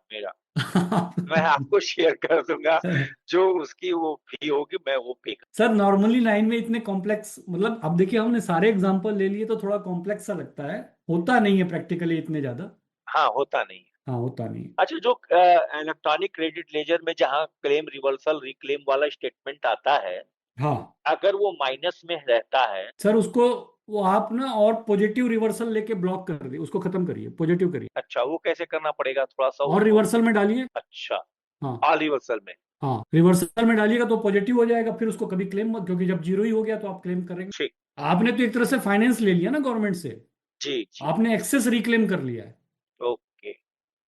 Speaker 3: मैं आपको शेयर कर दूंगा, जो उसकी वो फी होगी मैं वो पे कर।
Speaker 2: सर नॉर्मली 9 में इतने कॉम्प्लेक्स, मतलब अब देखिए हमने सारे एग्जांपल ले लिए तो थोड़ा कॉम्प्लेक्स सा लगता है, होता नहीं है प्रैक्टिकली इतने ज्यादा।
Speaker 3: हाँ, होता नहीं है।
Speaker 2: हाँ होता नहीं है।
Speaker 3: अच्छा, जो इलेक्ट्रॉनिक क्रेडिट लेजर में जहाँ क्लेम रिवर्सल रिक्लेम वाला स्टेटमेंट आता है,
Speaker 2: हाँ
Speaker 3: अगर वो माइनस में रहता है,
Speaker 2: सर उसको वो आप ना और पॉजिटिव रिवर्सल लेके ब्लॉक कर दिए, उसको खत्म करिए, पॉजिटिव करिए
Speaker 3: अच्छा वो कैसे करना पड़ेगा, थोड़ा सा
Speaker 2: और
Speaker 3: उसको।
Speaker 2: रिवर्सल में डालिए।
Speaker 3: अच्छा,
Speaker 2: हाँ
Speaker 3: ऑल रिवर्सल में।
Speaker 2: हाँ रिवर्सल में डालिएगा तो पॉजिटिव हो जाएगा, फिर उसको कभी क्लेम मत, क्योंकि जब जीरो ही हो गया तो आप क्लेम करेंगे।
Speaker 3: ठीक।
Speaker 2: आपने तो एक तरह से फाइनेंस ले लिया ना गवर्नमेंट से,
Speaker 3: जी जी,
Speaker 2: आपने एक्सेस रिक्लेम कर लिया है।
Speaker 3: ओके।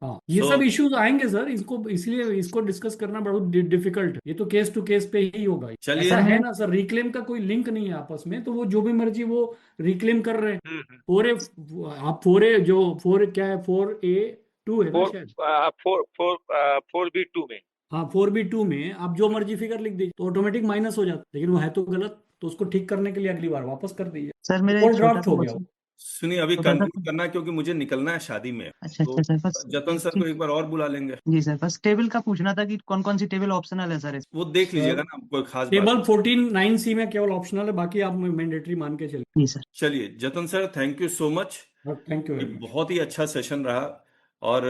Speaker 2: हाँ ये सब इश्यूज आएंगे सर, इसको इसलिए इसको डिस्कस करना बहुत डिफिकल्ट है। ये तो केस टू केस पे ही होगा।
Speaker 1: चलिए।
Speaker 2: ऐसा है ना सर, रिक्लेम का कोई लिंक नहीं है आपस में, तो वो जो भी मर्जी वो रिक्लेम कर रहे हैं। 4A आप 4A जो 4 क्या है 4A2 है ना शायद।
Speaker 3: 4B2 में।
Speaker 2: हाँ 4B2 में आप जो मर्जी फिगर लिख दीजिए तो ऑटोमेटिक माइनस हो जाता है, लेकिन वो है तो गलत, तो उसको ठीक करने के लिए अगली बार वापस कर दीजिए।
Speaker 5: सर मेरा
Speaker 2: और
Speaker 5: एक छोटा
Speaker 2: ड्राफ्ट
Speaker 5: सा
Speaker 2: हो गया
Speaker 5: क्वेश्चन,
Speaker 1: सुनिए, अभी
Speaker 5: तो दादा
Speaker 1: कंक्लूड करना है क्योंकि मुझे निकलना है शादी में।
Speaker 5: अच्छा
Speaker 1: तो
Speaker 5: अच्छा सर, बस
Speaker 1: जतन
Speaker 5: एक
Speaker 1: सर को
Speaker 5: चीज।
Speaker 1: एक बार और बुला लेंगे।
Speaker 5: जी सर, बस टेबल का पूछना था कि कौन कौन सी टेबल ऑप्शनल है सर।
Speaker 1: वो देख लीजिएगा
Speaker 2: सर
Speaker 1: ना, कोई खास बात
Speaker 2: टेबल
Speaker 1: नहीं।
Speaker 2: 14(9)(c) में केवल ऑप्शनल है, बाकी आप मैंडेटरी मान के चलिए।
Speaker 5: जी सर।
Speaker 1: चलिए जतन sir, thank you so much.
Speaker 2: Thank you
Speaker 1: ये
Speaker 2: वेरी मच।
Speaker 1: बहुत ही अच्छा सेशन रहा, और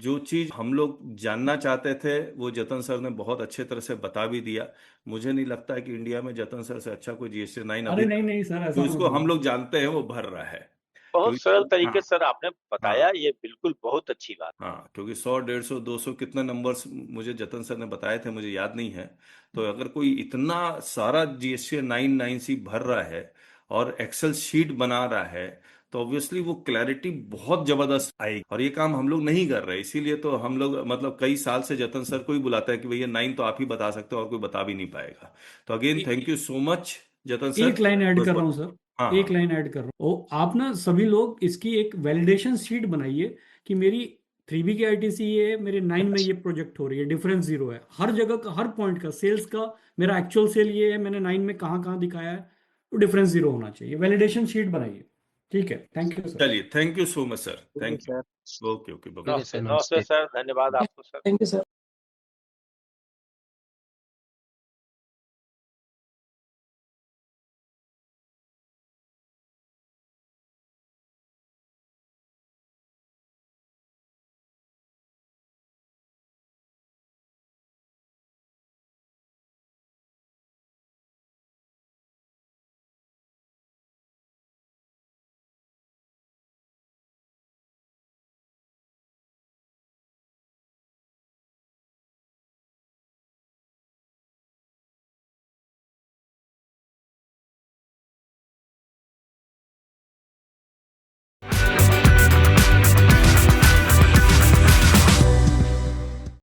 Speaker 1: जो चीज हम लोग जानना चाहते थे वो जतन सर ने बहुत अच्छे तरह से बता भी दिया। मुझे नहीं लगता है कि इंडिया में जतन सर से अच्छा कोई GST 9
Speaker 2: अरे
Speaker 1: अभी
Speaker 2: नहीं
Speaker 1: तक
Speaker 2: नहीं सर, ऐसा
Speaker 1: जो
Speaker 2: मत
Speaker 1: इसको हम
Speaker 2: बोलिए।
Speaker 1: लोग जानते हैं वो भर रहा है।
Speaker 3: बहुत सरल
Speaker 1: क्योंकि
Speaker 3: तरीके
Speaker 1: हाँ,
Speaker 3: से सर आपने बताया,
Speaker 1: हाँ,
Speaker 3: ये बिल्कुल बहुत अच्छी बात।
Speaker 1: हाँ, क्योंकि 100, 150, 200 कितने नंबर्स मुझे जतन सर ने बताए थे, मुझे याद नहीं है। तो अगर कोई इतना सारा GST 9(9)(c) भर रहा है और एक्सेल शीट बना रहा है, तो ऑब्वियसली वो क्लैरिटी बहुत जबरदस्त आएगी, और ये काम हम लोग नहीं कर रहे। इसीलिए तो हम लोग मतलब कई साल से जतन सर को ही बुलाते हैं कि भैया 9 तो आप ही बता सकते हो, और कोई बता भी नहीं पाएगा। तो again thank you so much जतन
Speaker 2: एक
Speaker 1: सर।
Speaker 2: लाइन ऐड
Speaker 1: गुड
Speaker 2: कर रहा
Speaker 1: वर्क।
Speaker 2: हूँ सर,
Speaker 1: हाँ,
Speaker 2: एक
Speaker 1: हाँ,
Speaker 2: लाइन ऐड कर रहा हूँ। आप ना सभी लोग इसकी एक वैलिडेशन शीट बनाइए कि मेरी 3B की ITC ये है, मेरे 9 में ये प्रोजेक्ट हो रही है, डिफरेंस जीरो है हर जगह का, हर पॉइंट का, सेल्स का मेरा एक्चुअल सेल ये है, मैंने 9 में कहाँ कहाँ दिखाया है, तो डिफरेंस जीरो होना चाहिए। वैलिडेशन शीट बनाइए। ठीक है, थैंक यू सर।
Speaker 1: चलिए, thank you so much sir,
Speaker 7: ठीक है
Speaker 1: thank
Speaker 7: sir.
Speaker 1: You. Okay, okay, bye.
Speaker 7: ठीक है
Speaker 3: नमस्ते
Speaker 7: सर,
Speaker 3: नमस्ते
Speaker 7: नमस्ते।
Speaker 3: सर, धन्यवाद आपको सर।
Speaker 8: Thank you sir.